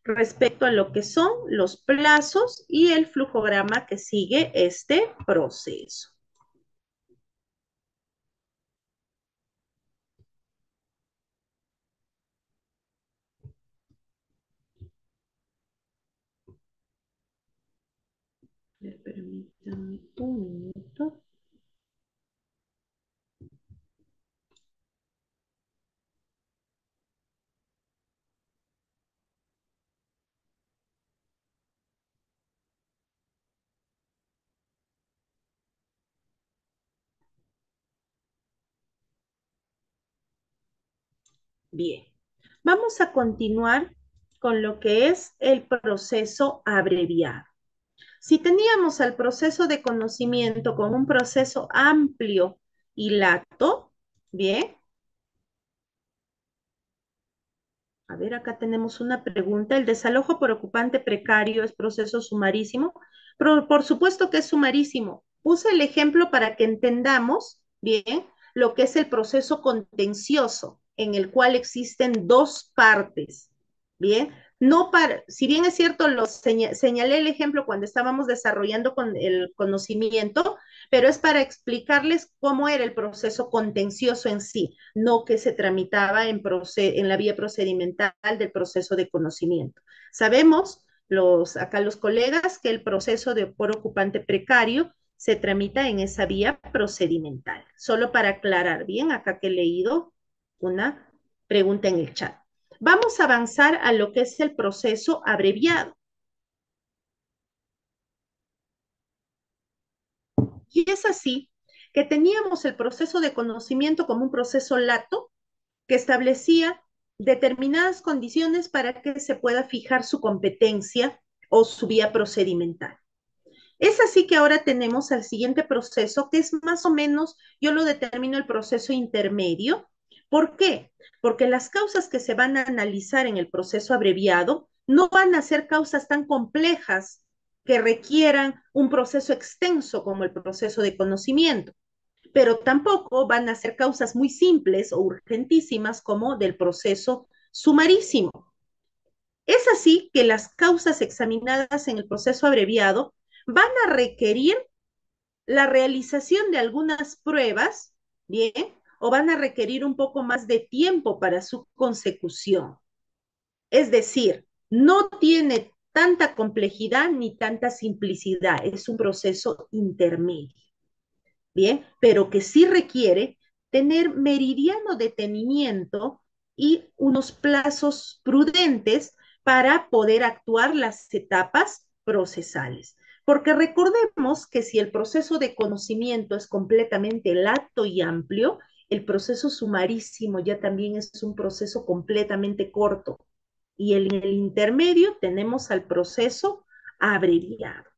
respecto a lo que son los plazos y el flujograma que sigue este proceso. Permítanme un minuto. Bien, vamos a continuar con lo que es el proceso abreviado. Si teníamos al proceso de conocimiento como un proceso amplio y lato, bien, a ver, acá tenemos una pregunta. ¿El desalojo por ocupante precario es proceso sumarísimo? Por supuesto que es sumarísimo. Puse el ejemplo para que entendamos bien lo que es el proceso contencioso, en el cual existen dos partes. Bien, no para, si bien es cierto, señalé el ejemplo cuando estábamos desarrollando con el conocimiento, pero es para explicarles cómo era el proceso contencioso en sí, no que se tramitaba en la vía procedimental del proceso de conocimiento. Sabemos acá los colegas que el proceso de por ocupante precario se tramita en esa vía procedimental. Solo para aclarar bien, acá que he leído una pregunta en el chat. Vamos a avanzar a lo que es el proceso abreviado. Y es así que teníamos el proceso de conocimiento como un proceso lato que establecía determinadas condiciones para que se pueda fijar su competencia o su vía procedimental. Es así que ahora tenemos al siguiente proceso, que es más o menos, yo lo determino el proceso intermedio. ¿Por qué? Porque las causas que se van a analizar en el proceso abreviado no van a ser causas tan complejas que requieran un proceso extenso como el proceso de conocimiento, pero tampoco van a ser causas muy simples o urgentísimas como del proceso sumarísimo. Es así que las causas examinadas en el proceso abreviado van a requerir la realización de algunas pruebas, ¿bien? O van a requerir un poco más de tiempo para su consecución. Es decir, no tiene tanta complejidad ni tanta simplicidad, es un proceso intermedio. Bien, pero que sí requiere tener meridiano detenimiento y unos plazos prudentes para poder actuar las etapas procesales. Porque recordemos que si el proceso de conocimiento es completamente lato y amplio, el proceso sumarísimo ya también es un proceso completamente corto. Y en el intermedio tenemos al proceso abreviado.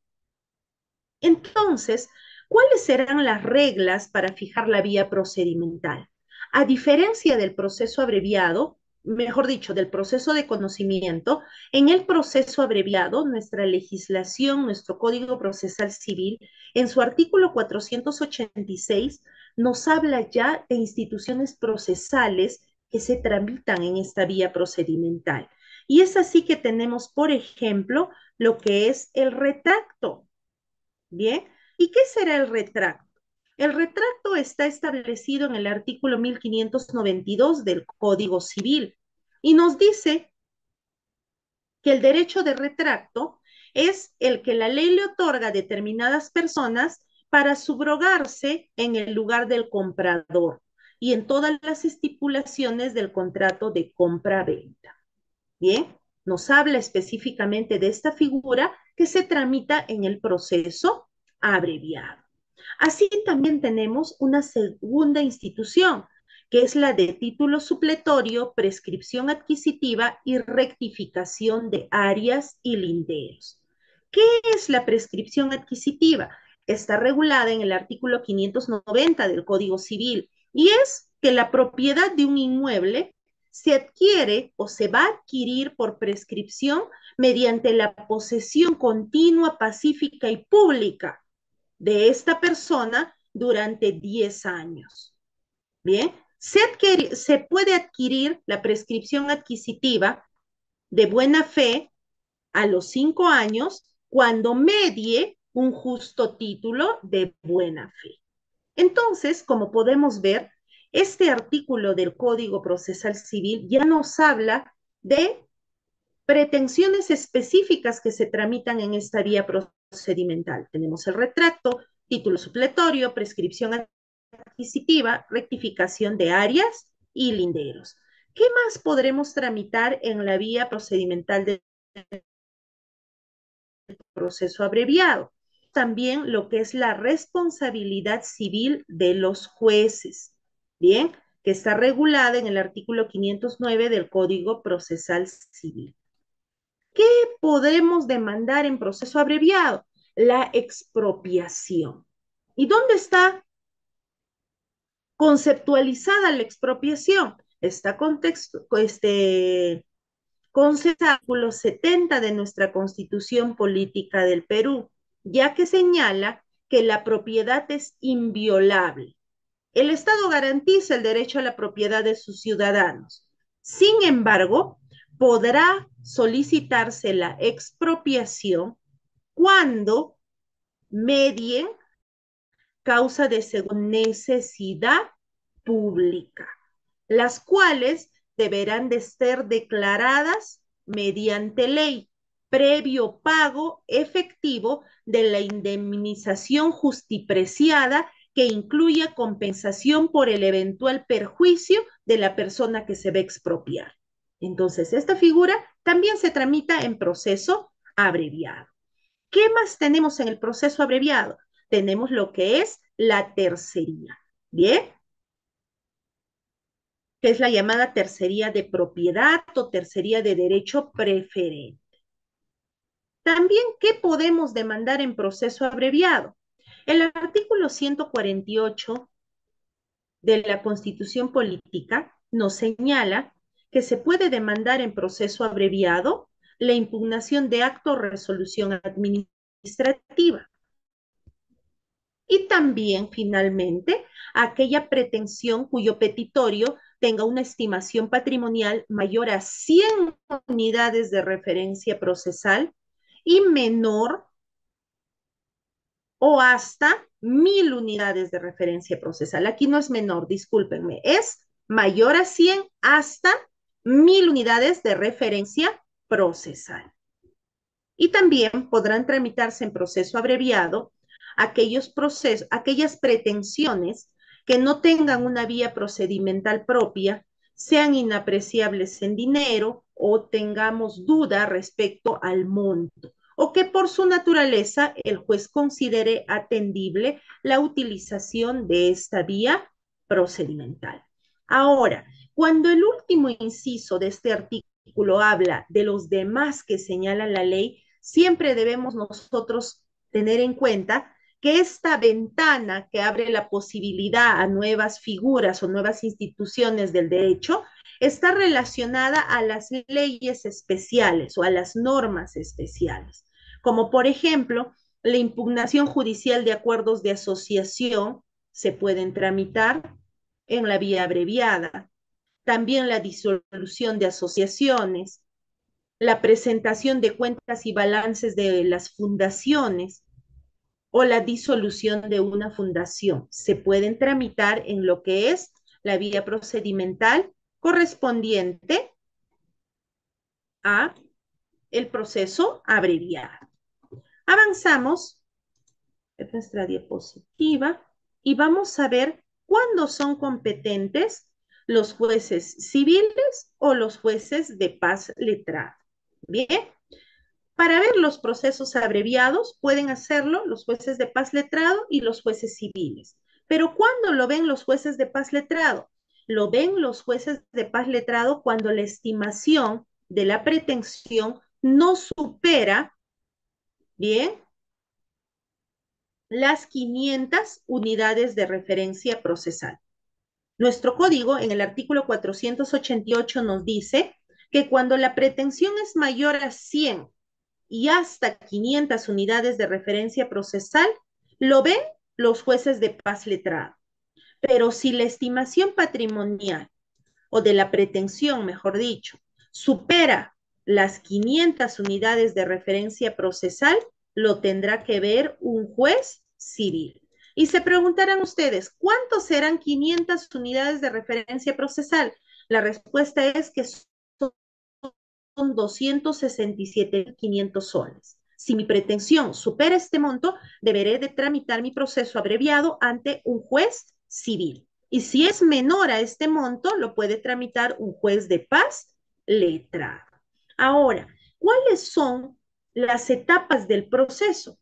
Entonces, ¿cuáles serán las reglas para fijar la vía procedimental? A diferencia del proceso abreviado, mejor dicho, del proceso de conocimiento, en el proceso abreviado, nuestra legislación, nuestro Código Procesal Civil, en su artículo 486, nos habla ya de instituciones procesales que se tramitan en esta vía procedimental. Y es así que tenemos, por ejemplo, lo que es el retracto. Bien, ¿y qué será el retracto? El retracto está establecido en el artículo 1592 del Código Civil y nos dice que el derecho de retracto es el que la ley le otorga a determinadas personas para subrogarse en el lugar del comprador y en todas las estipulaciones del contrato de compra-venta. Bien, nos habla específicamente de esta figura que se tramita en el proceso abreviado. Así también tenemos una segunda institución, que es la de título supletorio, prescripción adquisitiva y rectificación de áreas y linderos. ¿Qué es la prescripción adquisitiva? Está regulada en el artículo 590 del Código Civil y es que la propiedad de un inmueble se adquiere o se va a adquirir por prescripción mediante la posesión continua, pacífica y pública de esta persona durante 10 años. Bien, se puede adquirir la prescripción adquisitiva de buena fe a los 5 años cuando medie un justo título de buena fe. Entonces, como podemos ver, este artículo del Código Procesal Civil ya nos habla de pretensiones específicas que se tramitan en esta vía procedimental. Tenemos el retracto, título supletorio, prescripción adquisitiva, rectificación de áreas y linderos. ¿Qué más podremos tramitar en la vía procedimental del proceso abreviado? También lo que es la responsabilidad civil de los jueces. Bien, que está regulada en el artículo 509 del Código Procesal Civil. ¿Qué podemos demandar en proceso abreviado? La expropiación. ¿Y dónde está conceptualizada la expropiación? Está conceptualizada en el artículo 70 de nuestra Constitución Política del Perú, ya que señala que la propiedad es inviolable. El Estado garantiza el derecho a la propiedad de sus ciudadanos. Sin embargo, podrá solicitarse la expropiación cuando medien causa de necesidad pública, las cuales deberán de ser declaradas mediante ley, previo pago efectivo de la indemnización justipreciada que incluya compensación por el eventual perjuicio de la persona que se va a expropiar. Entonces, esta figura también se tramita en proceso abreviado. ¿Qué más tenemos en el proceso abreviado? Tenemos lo que es la tercería, ¿bien? Que es la llamada tercería de propiedad o tercería de derecho preferente. También, ¿qué podemos demandar en proceso abreviado? El artículo 148 de la Constitución Política nos señala que se puede demandar en proceso abreviado la impugnación de acto o resolución administrativa. Y también, finalmente, aquella pretensión cuyo petitorio tenga una estimación patrimonial mayor a 100 unidades de referencia procesal y menor o hasta 1000 unidades de referencia procesal. Aquí no es menor, discúlpenme, es mayor a 100 hasta 1000 unidades de referencia procesal. Y también podrán tramitarse en proceso abreviado aquellas pretensiones que no tengan una vía procedimental propia, sean inapreciables en dinero o tengamos duda respecto al monto, o que por su naturaleza el juez considere atendible la utilización de esta vía procedimental. Ahora, cuando el último inciso de este artículo habla de los demás que señala la ley, siempre debemos nosotros tener en cuenta que esta ventana que abre la posibilidad a nuevas figuras o nuevas instituciones del derecho está relacionada a las leyes especiales o a las normas especiales, como por ejemplo la impugnación judicial de acuerdos de asociación se pueden tramitar en la vía abreviada, también la disolución de asociaciones, la presentación de cuentas y balances de las fundaciones o la disolución de una fundación. Se pueden tramitar en lo que es la vía procedimental correspondiente a el proceso abreviado. Avanzamos en nuestra diapositiva y vamos a ver cuándo son competentes los jueces civiles o los jueces de paz letrada. Bien, para ver los procesos abreviados pueden hacerlo los jueces de paz letrado y los jueces civiles. Pero ¿cuándo lo ven los jueces de paz letrado? Lo ven los jueces de paz letrado cuando la estimación de la pretensión no supera, bien, las 500 unidades de referencia procesal. Nuestro código en el artículo 488 nos dice que cuando la pretensión es mayor a 100 y hasta 500 unidades de referencia procesal, lo ven los jueces de paz letrada. Pero si la estimación patrimonial o de la pretensión, mejor dicho, supera las 500 unidades de referencia procesal, lo tendrá que ver un juez civil. Y se preguntarán ustedes, ¿cuántos serán 500 unidades de referencia procesal? La respuesta es que son 267.500 soles. Si mi pretensión supera este monto, deberé de tramitar mi proceso abreviado ante un juez civil. Y si es menor a este monto, lo puede tramitar un juez de paz letrado. Ahora, ¿cuáles son las etapas del proceso?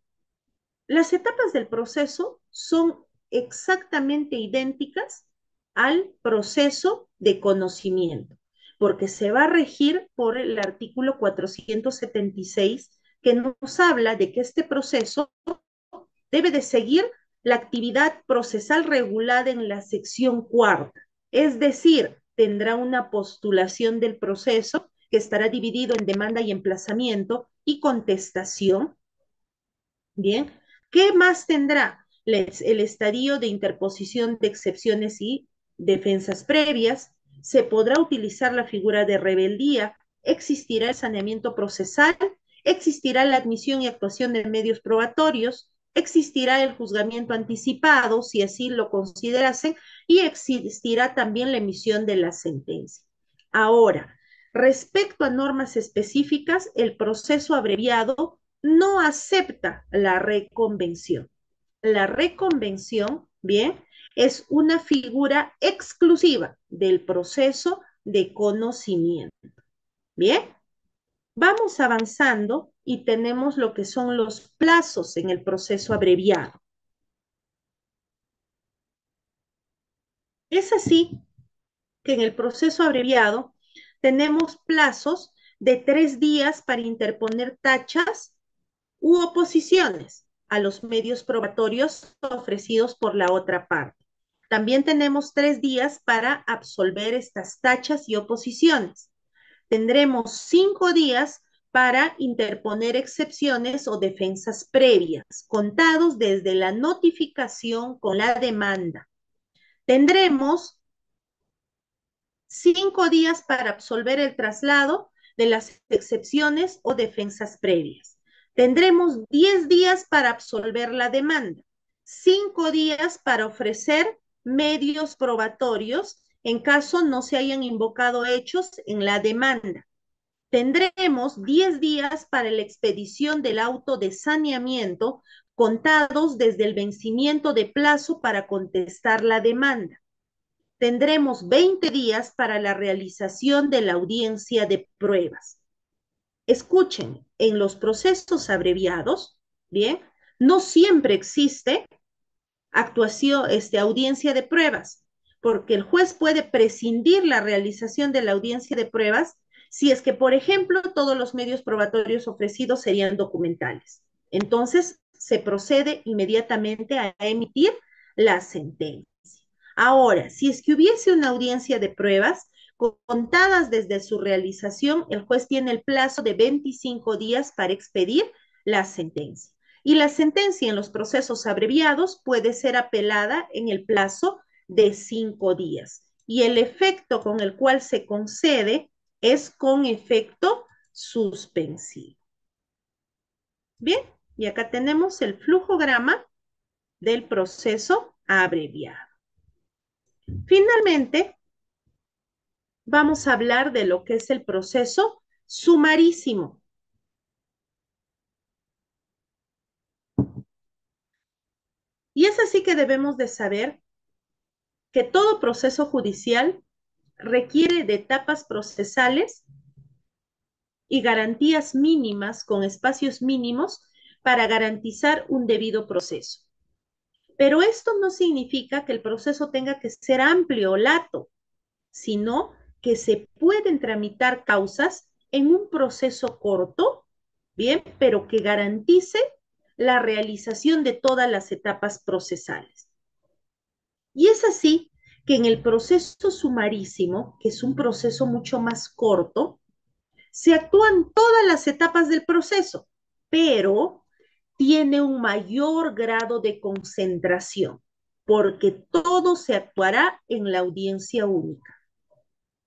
Las etapas del proceso son exactamente idénticas al proceso de conocimiento, porque se va a regir por el artículo 476, que nos habla de que este proceso debe de seguir la actividad procesal regulada en la sección cuarta, es decir, tendrá una postulación del proceso que estará dividido en demanda y emplazamiento y contestación. Bien, ¿qué más tendrá? El estadio de interposición de excepciones y defensas previas, se podrá utilizar la figura de rebeldía, existirá el saneamiento procesal, existirá la admisión y actuación de medios probatorios, existirá el juzgamiento anticipado, si así lo considerasen, y existirá también la emisión de la sentencia. Ahora, respecto a normas específicas, el proceso abreviado no acepta la reconvención. La reconvención, bien, es una figura exclusiva del proceso de conocimiento. Bien, vamos avanzando y tenemos lo que son los plazos en el proceso abreviado. Es así que en el proceso abreviado tenemos plazos de 3 días para interponer tachas u oposiciones a los medios probatorios ofrecidos por la otra parte. También tenemos 3 días para absolver estas tachas y oposiciones. Tendremos 5 días para interponer excepciones o defensas previas, contados desde la notificación con la demanda. Tendremos 5 días para absolver el traslado de las excepciones o defensas previas. Tendremos 10 días para absolver la demanda, 5 días para ofrecer medios probatorios en caso no se hayan invocado hechos en la demanda. Tendremos 10 días para la expedición del auto de saneamiento contados desde el vencimiento de plazo para contestar la demanda. Tendremos 20 días para la realización de la audiencia de pruebas. Escuchen, en los procesos abreviados, bien, no siempre existe audiencia de pruebas, porque el juez puede prescindir la realización de la audiencia de pruebas si es que, por ejemplo, todos los medios probatorios ofrecidos serían documentales. Entonces, se procede inmediatamente a emitir la sentencia. Ahora, si es que hubiese una audiencia de pruebas, contadas desde su realización, el juez tiene el plazo de 25 días para expedir la sentencia. Y la sentencia en los procesos abreviados puede ser apelada en el plazo de 5 días. Y el efecto con el cual se concede es con efecto suspensivo. Bien, y acá tenemos el flujograma del proceso abreviado. Finalmente, vamos a hablar de lo que es el proceso sumarísimo. Y es así que debemos de saber que todo proceso judicial requiere de etapas procesales y garantías mínimas con espacios mínimos para garantizar un debido proceso. Pero esto no significa que el proceso tenga que ser amplio o lato, sino que se pueden tramitar causas en un proceso corto, bien, pero que garantice la realización de todas las etapas procesales. Y es así que en el proceso sumarísimo, que es un proceso mucho más corto, se actúan todas las etapas del proceso, pero tiene un mayor grado de concentración, porque todo se actuará en la audiencia única.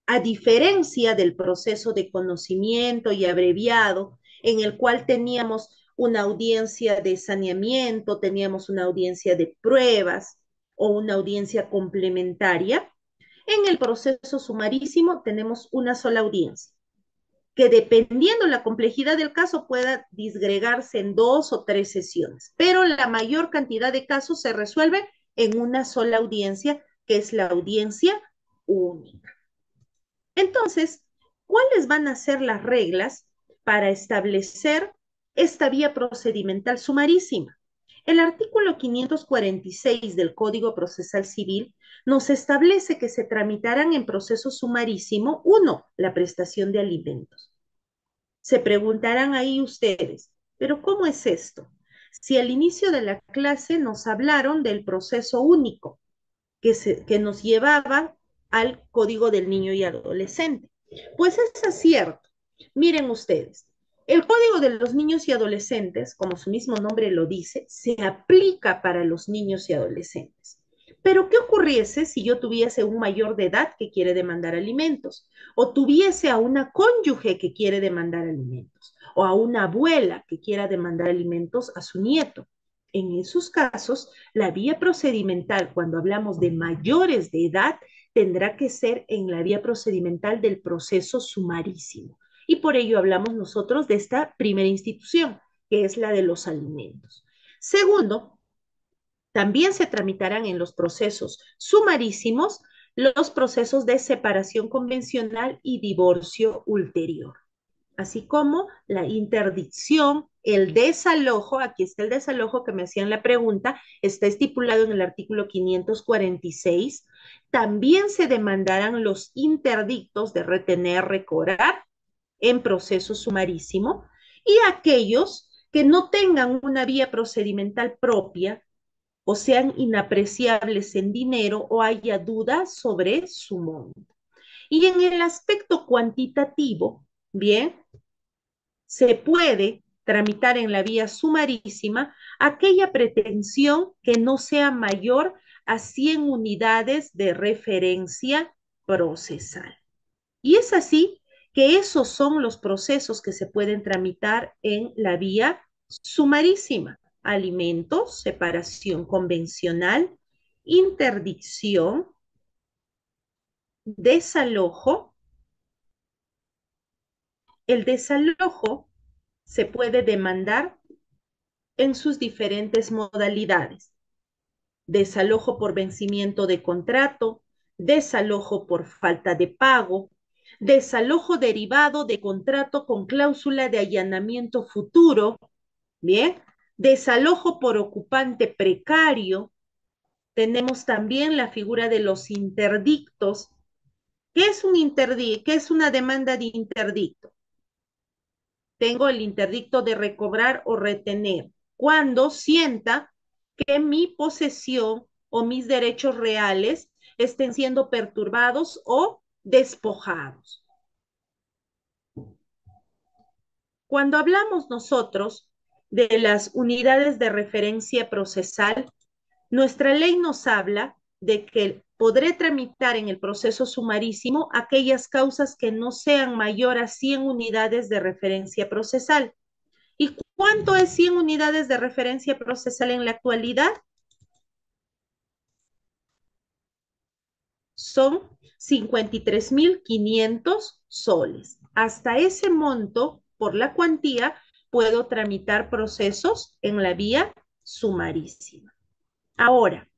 A diferencia del proceso de conocimiento y abreviado, en el cual teníamos una audiencia de saneamiento, teníamos una audiencia de pruebas o una audiencia complementaria, en el proceso sumarísimo tenemos una sola audiencia, que dependiendo la complejidad del caso pueda disgregarse en 2 o 3 sesiones, pero la mayor cantidad de casos se resuelve en una sola audiencia, que es la audiencia única. Entonces, ¿cuáles van a ser las reglas para establecer esta vía procedimental sumarísima? El artículo 546 del Código Procesal Civil nos establece que se tramitarán en proceso sumarísimo, uno, la prestación de alimentos. Se preguntarán ahí ustedes, ¿pero cómo es esto? Si al inicio de la clase nos hablaron del proceso único que nos llevaba al Código del Niño y Adolescente. Pues es cierto. Miren ustedes, el Código de los Niños y Adolescentes, como su mismo nombre lo dice, se aplica para los niños y adolescentes. Pero, ¿qué ocurriese si yo tuviese un mayor de edad que quiere demandar alimentos? O tuviese a una cónyuge que quiere demandar alimentos? O a una abuela que quiera demandar alimentos a su nieto. En esos casos, la vía procedimental, cuando hablamos de mayores de edad, tendrá que ser en la vía procedimental del proceso sumarísimo. Y por ello hablamos nosotros de esta primera institución, que es la de los alimentos. Segundo, también se tramitarán en los procesos sumarísimos los procesos de separación convencional y divorcio ulterior, así como la interdicción, el desalojo, aquí está el desalojo que me hacían la pregunta, está estipulado en el artículo 546, también se demandarán los interdictos de retener, recobrar en proceso sumarísimo y aquellos que no tengan una vía procedimental propia o sean inapreciables en dinero o haya dudas sobre su monto. Y en el aspecto cuantitativo, bien, se puede tramitar en la vía sumarísima aquella pretensión que no sea mayor a 100 unidades de referencia procesal. Y es así que esos son los procesos que se pueden tramitar en la vía sumarísima. Alimentos, separación convencional, interdicción, desalojo. El desalojo se puede demandar en sus diferentes modalidades. Desalojo por vencimiento de contrato, desalojo por falta de pago, desalojo derivado de contrato con cláusula de allanamiento futuro, ¿bien? Desalojo por ocupante precario. Tenemos también la figura de los interdictos. ¿Qué es un interdicto? ¿Qué es una demanda de interdicto? Tengo el interdicto de recobrar o retener cuando sienta que mi posesión o mis derechos reales estén siendo perturbados o despojados. Cuando hablamos nosotros de las unidades de referencia procesal, nuestra ley nos habla de que podré tramitar en el proceso sumarísimo aquellas causas que no sean mayor a 100 unidades de referencia procesal. ¿Y cuánto es 100 unidades de referencia procesal en la actualidad? Son 53.500 soles. Hasta ese monto, por la cuantía, puedo tramitar procesos en la vía sumarísima. Ahora,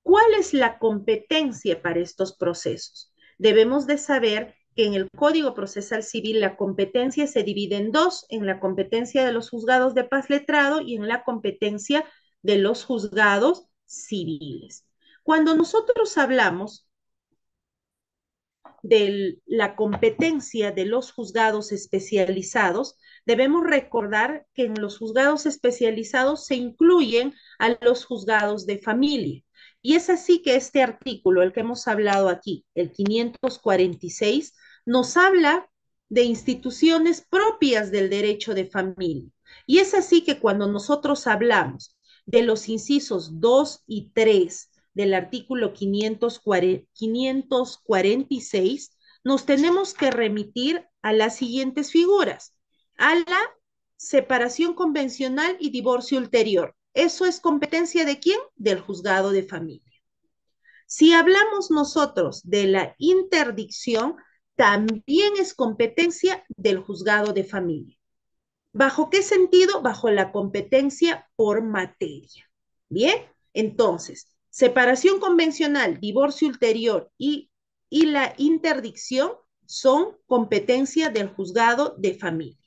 ¿cuál es la competencia para estos procesos? Debemos de saber que en el Código Procesal Civil la competencia se divide en dos, en la competencia de los juzgados de paz letrado y en la competencia de los juzgados civiles. Cuando nosotros hablamos de la competencia de los juzgados especializados, debemos recordar que en los juzgados especializados se incluyen a los juzgados de familia. Y es así que este artículo, el que hemos hablado aquí, el 546, nos habla de instituciones propias del derecho de familia. Y es así que cuando nosotros hablamos de los incisos 2 y 3 del artículo 546, nos tenemos que remitir a las siguientes figuras: a la separación convencional y divorcio ulterior. ¿Eso es competencia de quién? Del juzgado de familia. Si hablamos nosotros de la interdicción, también es competencia del juzgado de familia. ¿Bajo qué sentido? Bajo la competencia por materia. Bien, entonces, separación convencional, divorcio ulterior y la interdicción son competencia del juzgado de familia.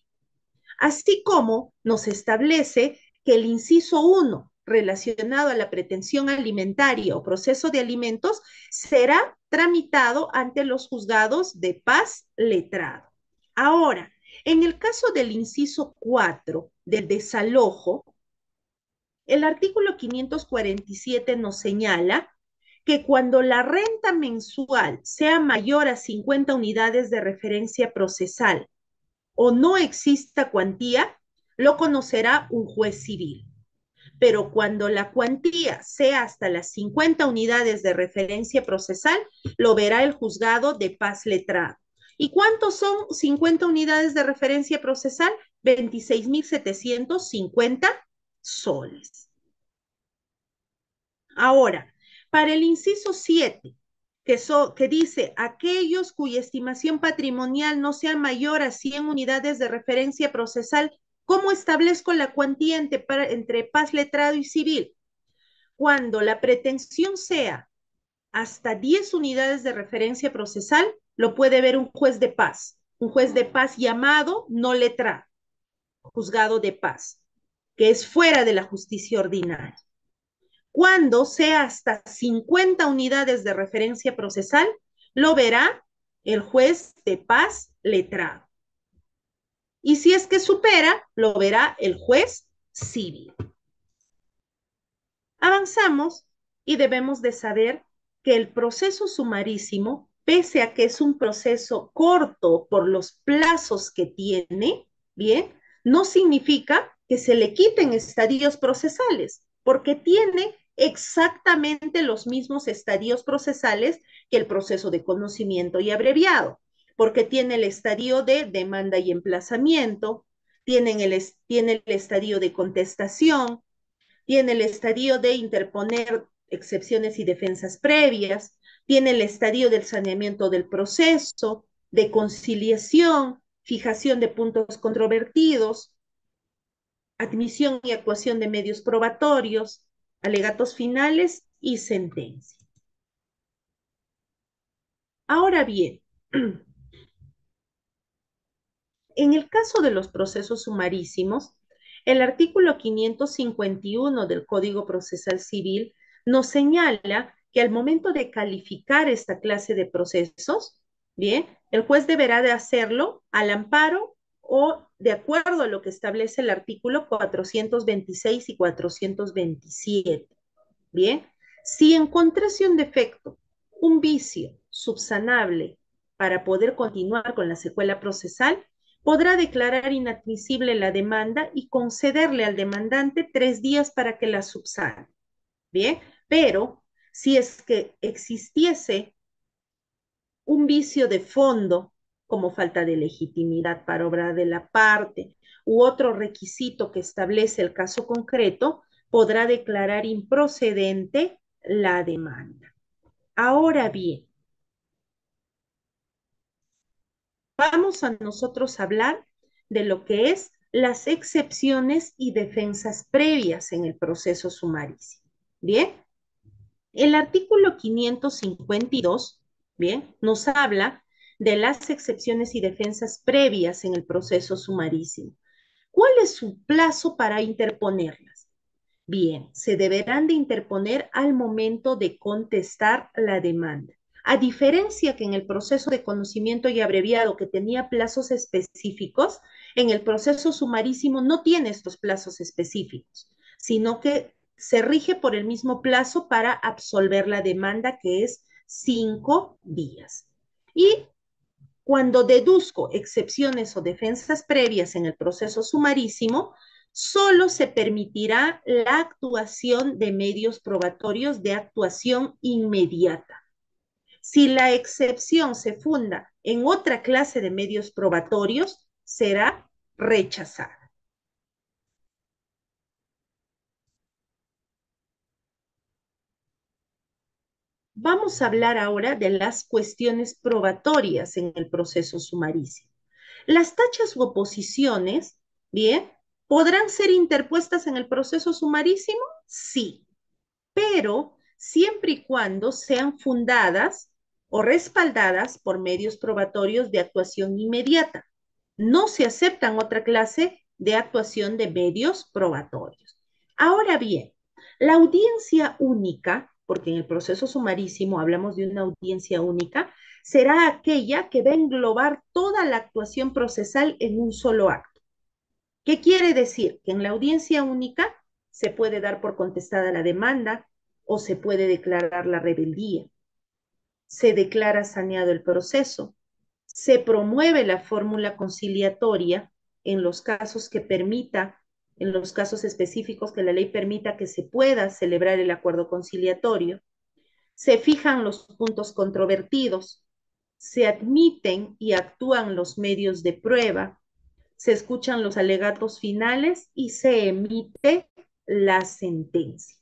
Así como nos establece que el inciso 1 relacionado a la pretensión alimentaria o proceso de alimentos será tramitado ante los juzgados de paz letrado. Ahora, en el caso del inciso 4 del desalojo, el artículo 547 nos señala que cuando la renta mensual sea mayor a 50 unidades de referencia procesal o no exista cuantía, lo conocerá un juez civil. Pero cuando la cuantía sea hasta las 50 unidades de referencia procesal, lo verá el juzgado de paz letrado. ¿Y cuántos son 50 unidades de referencia procesal? 26.750 soles. Ahora, para el inciso 7, que dice aquellos cuya estimación patrimonial no sea mayor a 100 unidades de referencia procesal, ¿cómo establezco la cuantía entre paz letrado y civil? Cuando la pretensión sea hasta 10 unidades de referencia procesal, lo puede ver un juez de paz llamado no letrado, juzgado de paz, que es fuera de la justicia ordinaria. Cuando sea hasta 50 unidades de referencia procesal, lo verá el juez de paz letrado. Y si es que supera, lo verá el juez civil. Avanzamos y debemos de saber que el proceso sumarísimo, pese a que es un proceso corto por los plazos que tiene, bien, no significa que se le quiten estadios procesales, porque tiene exactamente los mismos estadios procesales que el proceso de conocimiento y abreviado, porque tiene el estadio de demanda y emplazamiento, tiene el estadio de contestación, tiene el estadio de interponer excepciones y defensas previas, tiene el estadio del saneamiento del proceso, de conciliación, fijación de puntos controvertidos, admisión y actuación de medios probatorios, alegatos finales y sentencia. Ahora bien, en el caso de los procesos sumarísimos, el artículo 551 del Código Procesal Civil nos señala que al momento de calificar esta clase de procesos, bien, el juez deberá de hacerlo al amparo o de acuerdo a lo que establece el artículo 426 y 427. Bien, si encontrase un defecto, un vicio subsanable para poder continuar con la secuela procesal, podrá declarar inadmisible la demanda y concederle al demandante 3 días para que la subsane. Bien, pero si es que existiese un vicio de fondo, como falta de legitimidad para obra de la parte u otro requisito que establece el caso concreto, podrá declarar improcedente la demanda. Ahora bien, vamos a nosotros hablar de lo que es las excepciones y defensas previas en el proceso sumarísimo. Bien, el artículo 552, bien, nos habla de las excepciones y defensas previas en el proceso sumarísimo. ¿Cuál es su plazo para interponerlas? Bien, se deberán de interponer al momento de contestar la demanda. A diferencia que en el proceso de conocimiento y abreviado que tenía plazos específicos, en el proceso sumarísimo no tiene estos plazos específicos, sino que se rige por el mismo plazo para absolver la demanda, que es 5 días. Y cuando deduzco excepciones o defensas previas en el proceso sumarísimo, solo se permitirá la actuación de medios probatorios de actuación inmediata. Si la excepción se funda en otra clase de medios probatorios, será rechazada. Vamos a hablar ahora de las cuestiones probatorias en el proceso sumarísimo. Las tachas u oposiciones, bien, ¿podrán ser interpuestas en el proceso sumarísimo? Sí, pero siempre y cuando sean fundadas o respaldadas por medios probatorios de actuación inmediata. No se aceptan otra clase de actuación de medios probatorios. Ahora bien, La audiencia única, porque en el proceso sumarísimo hablamos de una audiencia única, será aquella que va a englobar toda la actuación procesal en un solo acto. ¿Qué quiere decir? Que en la audiencia única se puede dar por contestada la demanda o se puede declarar la rebeldía, se declara saneado el proceso, se promueve la fórmula conciliatoria en los casos que permita, en los casos específicos que la ley permita que se pueda celebrar el acuerdo conciliatorio, se fijan los puntos controvertidos, se admiten y actúan los medios de prueba, se escuchan los alegatos finales y se emite la sentencia.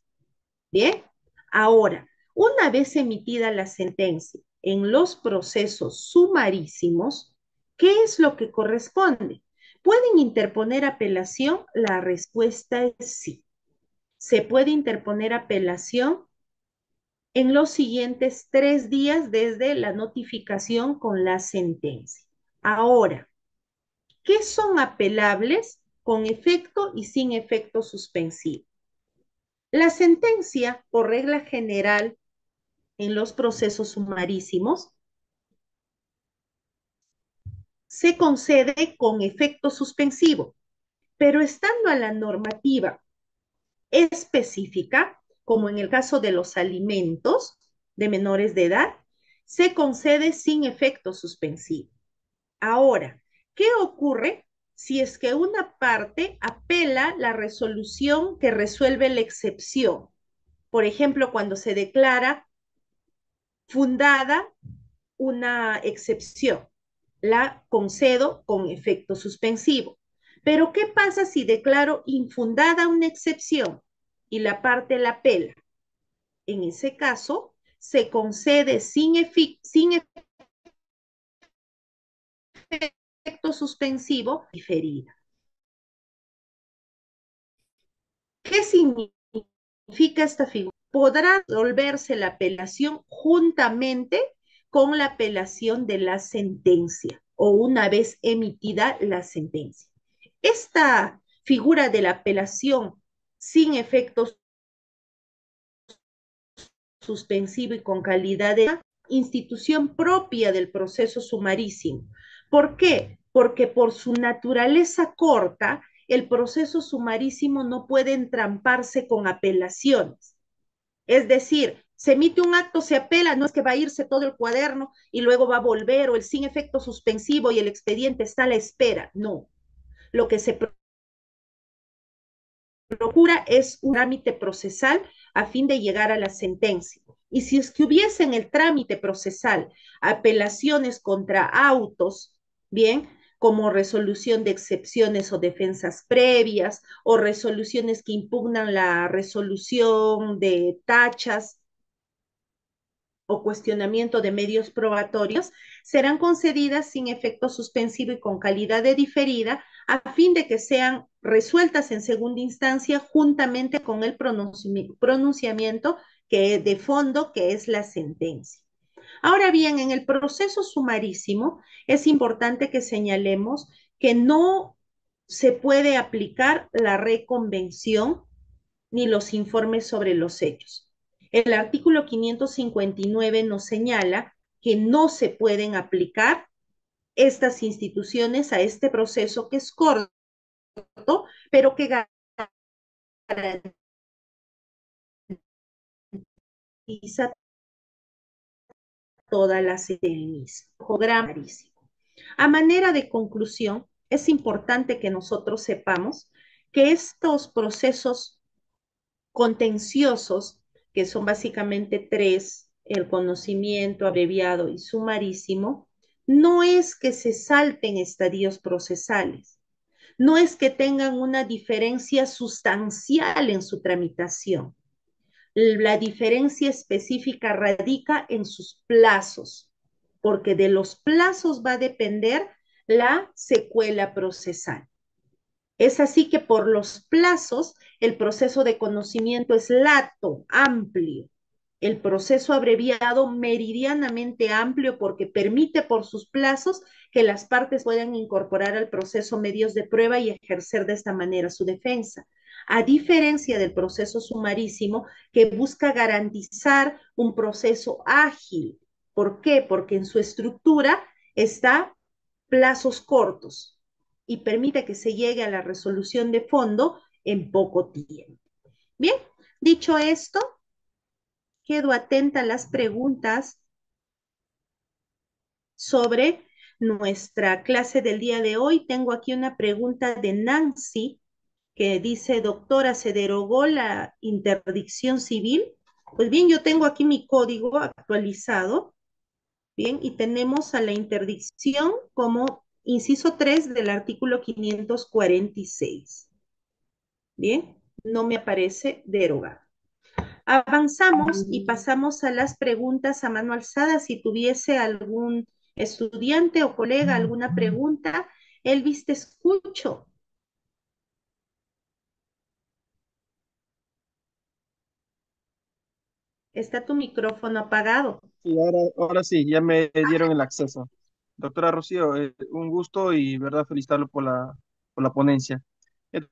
Bien, ahora, una vez emitida la sentencia en los procesos sumarísimos, ¿qué es lo que corresponde? ¿Pueden interponer apelación? La respuesta es sí. Se puede interponer apelación en los siguientes 3 días desde la notificación con la sentencia. Ahora, ¿qué son apelables con efecto y sin efecto suspensivo? La sentencia, por regla general, en los procesos sumarísimos, se concede con efecto suspensivo, pero estando a la normativa específica, como en el caso de los alimentos de menores de edad, se concede sin efecto suspensivo. Ahora, ¿qué ocurre si es que una parte apela la resolución que resuelve la excepción? Por ejemplo, cuando se declara fundada una excepción, la concedo con efecto suspensivo. Pero ¿qué pasa si declaro infundada una excepción y la parte la apela? En ese caso, se concede sin efecto suspensivo diferida. ¿Qué significa esta figura? Podrá resolverse la apelación juntamente con la apelación de la sentencia o una vez emitida la sentencia. Esta figura de la apelación sin efectos suspensivo y con calidad de institución propia del proceso sumarísimo. ¿Por qué? Porque por su naturaleza corta, el proceso sumarísimo no puede entramparse con apelaciones. Es decir, se emite un acto, se apela, no es que va a irse todo el cuaderno y luego va a volver o el sin efecto suspensivo y el expediente está a la espera. No. Lo que se procura es un trámite procesal a fin de llegar a la sentencia. Y si es que hubiese en el trámite procesal apelaciones contra autos, bien, como resolución de excepciones o defensas previas, o resoluciones que impugnan la resolución de tachas, o cuestionamiento de medios probatorios serán concedidas sin efecto suspensivo y con calidad de diferida a fin de que sean resueltas en segunda instancia juntamente con el pronunciamiento que de fondo que es la sentencia. Ahora bien, en el proceso sumarísimo es importante que señalemos que no se puede aplicar la reconvención ni los informes sobre los hechos. El artículo 559 nos señala que no se pueden aplicar estas instituciones a este proceso que es corto, pero que garantiza toda la sede del mismo. A manera de conclusión, es importante que nosotros sepamos que estos procesos contenciosos, que son básicamente tres, el conocimiento abreviado y sumarísimo, no es que se salten estadios procesales, no es que tengan una diferencia sustancial en su tramitación. La diferencia específica radica en sus plazos, porque de los plazos va a depender la secuela procesal. Es así que por los plazos, el proceso de conocimiento es lato, amplio. El proceso abreviado meridianamente amplio porque permite por sus plazos que las partes puedan incorporar al proceso medios de prueba y ejercer de esta manera su defensa. a diferencia del proceso sumarísimo que busca garantizar un proceso ágil. ¿Por qué? Porque en su estructura está plazos cortos y permite que se llegue a la resolución de fondo en poco tiempo. Bien, dicho esto, quedo atenta a las preguntas sobre nuestra clase del día de hoy. Tengo aquí una pregunta de Nancy que dice, doctora, ¿se derogó la interdicción civil? Pues bien, yo tengo aquí mi código actualizado, bien, y tenemos a la interdicción como inciso 3 del artículo 546. Bien, no me aparece derogado. Avanzamos y pasamos a las preguntas a mano alzada. Si tuviese algún estudiante o colega alguna pregunta, Elvis, te escucho. Está tu micrófono apagado. Sí, ahora sí, ya me dieron el acceso. Doctora Rocío, un gusto y verdad felicitarlo por la ponencia.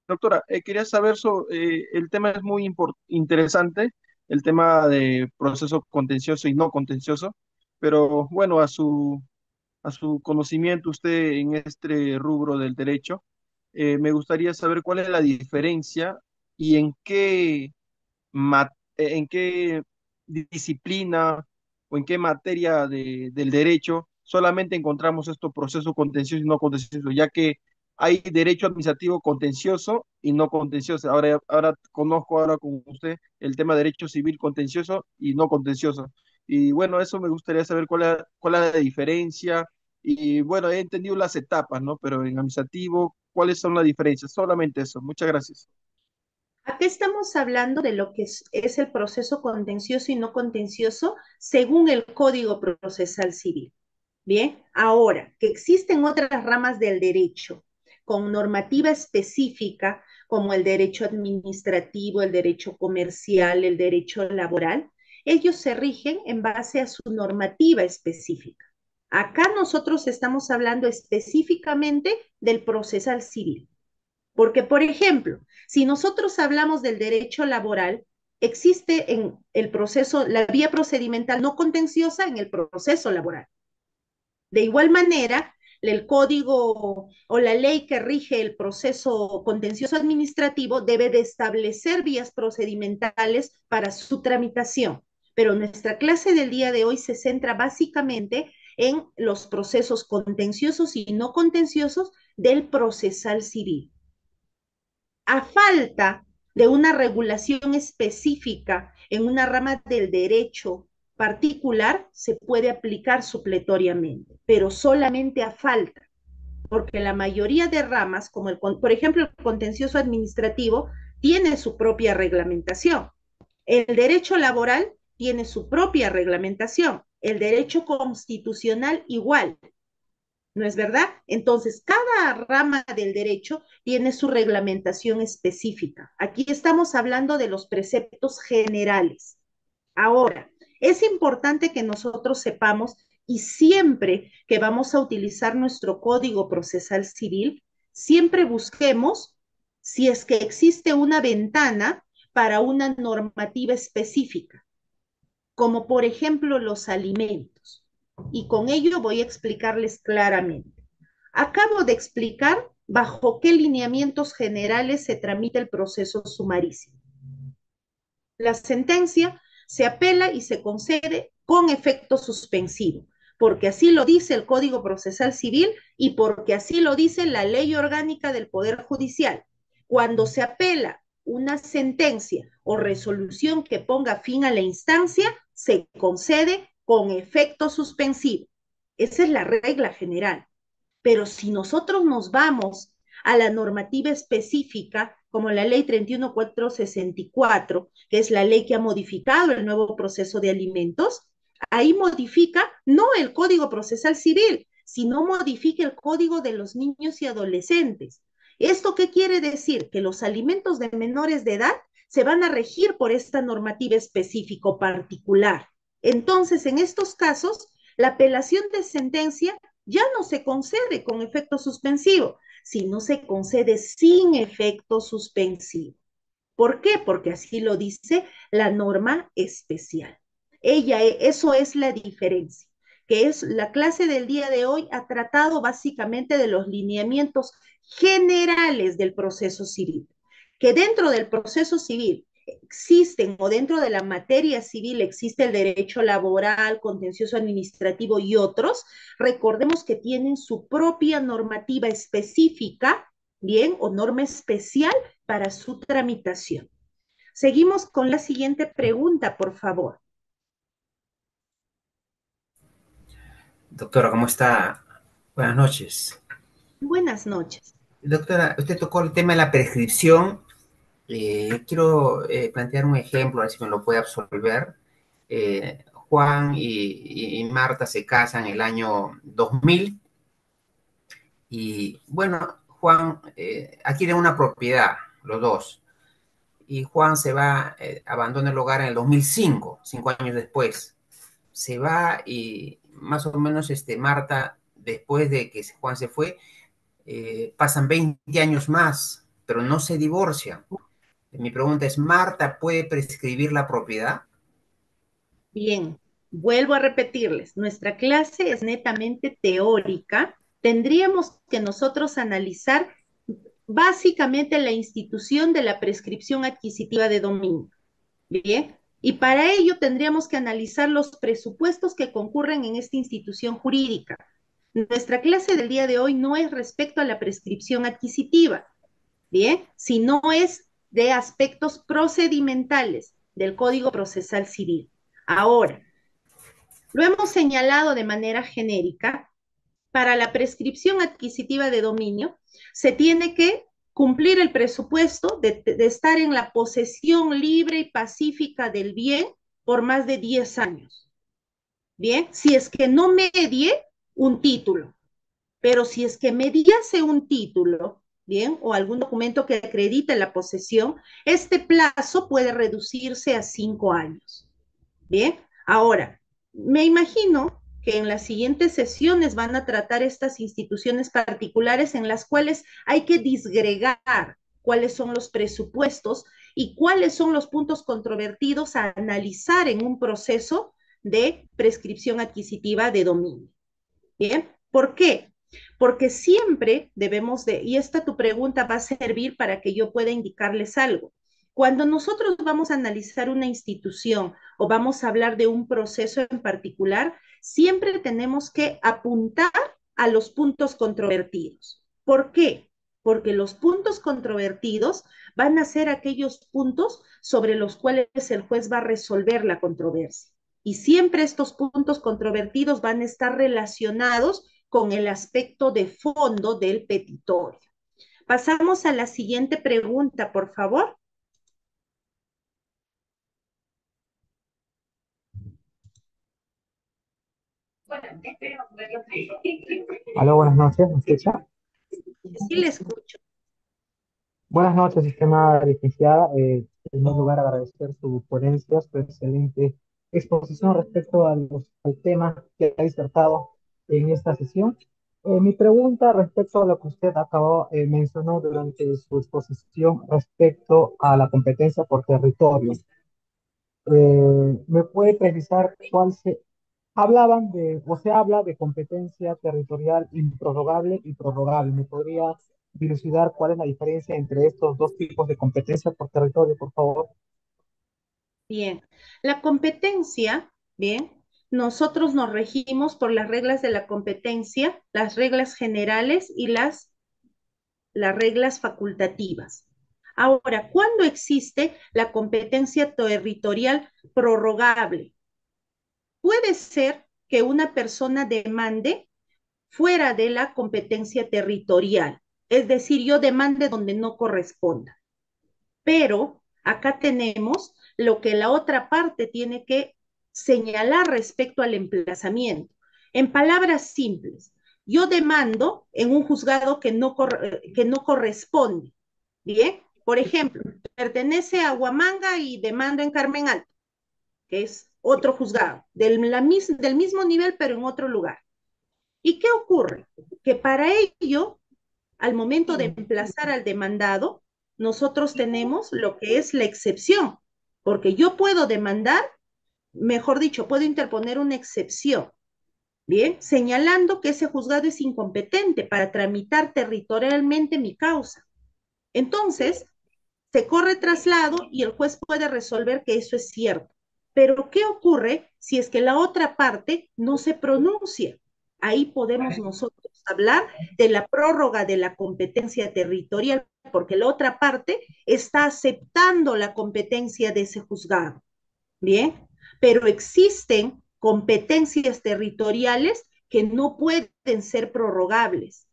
Doctora, quería saber el tema es muy interesante, el tema de proceso contencioso y no contencioso, pero bueno, a su conocimiento usted en este rubro del derecho, me gustaría saber cuál es la diferencia y en qué disciplina o en qué materia del derecho solamente encontramos estos procesos contenciosos y no contenciosos, ya que hay derecho administrativo contencioso y no contencioso. Ahora conozco ahora con usted el tema de derecho civil contencioso y no contencioso. Y bueno, eso me gustaría saber cuál es la diferencia. Y bueno, he entendido las etapas, ¿no? Pero en administrativo, ¿cuáles son las diferencias? Solamente eso. Muchas gracias. Aquí estamos hablando de lo que es el proceso contencioso y no contencioso según el Código Procesal Civil. Bien, ahora que existen otras ramas del derecho con normativa específica, como el derecho administrativo, el derecho comercial, el derecho laboral, ellos se rigen en base a su normativa específica. Acá nosotros estamos hablando específicamente del procesal civil. Porque, por ejemplo, si nosotros hablamos del derecho laboral, existe en el proceso, la vía procedimental no contenciosa en el proceso laboral. De igual manera, el código o la ley que rige el proceso contencioso administrativo debe de establecer vías procedimentales para su tramitación. Pero nuestra clase del día de hoy se centra básicamente en los procesos contenciosos y no contenciosos del procesal civil. A falta de una regulación específica en una rama del derecho particular, se puede aplicar supletoriamente, pero solamente a falta, porque la mayoría de ramas, como por ejemplo el contencioso administrativo, tiene su propia reglamentación. El derecho laboral tiene su propia reglamentación. El derecho constitucional igual. ¿No es verdad? Entonces, cada rama del derecho tiene su reglamentación específica. Aquí estamos hablando de los preceptos generales. Ahora, es importante que nosotros sepamos y siempre que vamos a utilizar nuestro código procesal civil, siempre busquemos si es que existe una ventana para una normativa específica, como por ejemplo los alimentos. Y con ello voy a explicarles claramente. Acabo de explicar bajo qué lineamientos generales se tramita el proceso sumarísimo. La sentencia se apela y se concede con efecto suspensivo, porque así lo dice el Código Procesal Civil y porque así lo dice la Ley Orgánica del Poder Judicial. Cuando se apela una sentencia o resolución que ponga fin a la instancia, se concede con efecto suspensivo. Esa es la regla general. Pero si nosotros nos vamos a la normativa específica, como la ley 31464, que es la ley que ha modificado el nuevo proceso de alimentos, ahí modifica no el Código Procesal Civil, sino modifica el Código de los Niños y Adolescentes. ¿Esto qué quiere decir? Que los alimentos de menores de edad se van a regir por esta normativa específica particular. Entonces, en estos casos, la apelación de sentencia ya no se concede con efecto suspensivo, sino se concede sin efecto suspensivo. ¿Por qué? Porque así lo dice la norma especial. Eso es la diferencia, que es la clase del día de hoy ha tratado básicamente de los lineamientos generales del proceso civil, que dentro del proceso civil existen, o dentro de la materia civil existe el derecho laboral, contencioso administrativo y otros. Recordemos que tienen su propia normativa específica, bien, o norma especial para su tramitación. Seguimos con la siguiente pregunta, por favor. Doctora, ¿cómo está? Buenas noches. Buenas noches. Doctora, usted tocó el tema de la prescripción. Quiero plantear un ejemplo, a ver si me lo puede absolver. Juan y Marta se casan en el año 2000 y, bueno, Juan adquiere una propiedad, los dos. Y Juan se va, abandona el hogar en el 2005, 5 años después. Se va y más o menos Marta, después de que Juan se fue, pasan 20 años más, pero no se divorcian. Mi pregunta es, ¿Marta puede prescribir la propiedad? Bien, vuelvo a repetirles, nuestra clase es netamente teórica. Tendríamos que nosotros analizar básicamente la institución de la prescripción adquisitiva de dominio. Bien, y para ello tendríamos que analizar los presupuestos que concurren en esta institución jurídica. Nuestra clase del día de hoy no es respecto a la prescripción adquisitiva, bien, sino es de aspectos procedimentales del Código Procesal Civil. Ahora, lo hemos señalado de manera genérica. Para la prescripción adquisitiva de dominio, se tiene que cumplir el presupuesto de estar en la posesión libre y pacífica del bien por más de 10 años. Bien, si es que no medie un título, pero si es que mediase un título, bien, o algún documento que acredite la posesión, este plazo puede reducirse a 5 años. Bien, ahora, me imagino que en las siguientes sesiones van a tratar estas instituciones particulares en las cuales hay que disgregar cuáles son los presupuestos y cuáles son los puntos controvertidos a analizar en un proceso de prescripción adquisitiva de dominio. Bien, ¿por qué? Porque siempre debemos de, y esta tu pregunta va a servir para que yo pueda indicarles algo. Cuando nosotros vamos a analizar una institución o vamos a hablar de un proceso en particular, siempre tenemos que apuntar a los puntos controvertidos. ¿Por qué? Porque los puntos controvertidos van a ser aquellos puntos sobre los cuales el juez va a resolver la controversia. Y siempre estos puntos controvertidos van a estar relacionados con el aspecto de fondo del petitorio. Pasamos a la siguiente pregunta, por favor. Aló, buenas noches, ¿me escucha? Sí, le escucho. Buenas noches, estimada licenciada. En primer lugar, agradecer su ponencia, su excelente exposición respecto al tema que ha disertado en esta sesión. Mi pregunta respecto a lo que usted acabó mencionó durante su exposición respecto a la competencia por territorio. ¿Me puede precisar hablaban de, o se habla de competencia territorial improrrogable y prorrogable? ¿Me podría dilucidar cuál es la diferencia entre estos dos tipos de competencia por territorio, por favor? Bien, la competencia, bien, nosotros nos regimos por las reglas de la competencia, las reglas generales y las reglas facultativas. Ahora, ¿cuándo existe la competencia territorial prorrogable? Puede ser que una persona demande fuera de la competencia territorial, es decir, yo demande donde no corresponda. Pero acá tenemos lo que la otra parte tiene que señalar respecto al emplazamiento. En palabras simples, yo demando en un juzgado que no corresponde. Bien, por ejemplo, pertenece a Huamanga y demando en Carmen Alto, que es otro juzgado, del mismo nivel, pero en otro lugar. ¿Y qué ocurre? Que para ello, al momento de emplazar al demandado, nosotros tenemos lo que es la excepción, porque yo puedo demandar, mejor dicho, puedo interponer una excepción, bien, señalando que ese juzgado es incompetente para tramitar territorialmente mi causa. Entonces, se corre traslado y el juez puede resolver que eso es cierto. Pero, ¿qué ocurre si es que la otra parte no se pronuncia? Ahí podemos nosotros hablar de la prórroga de la competencia territorial, porque la otra parte está aceptando la competencia de ese juzgado. Bien, pero existen competencias territoriales que no pueden ser prorrogables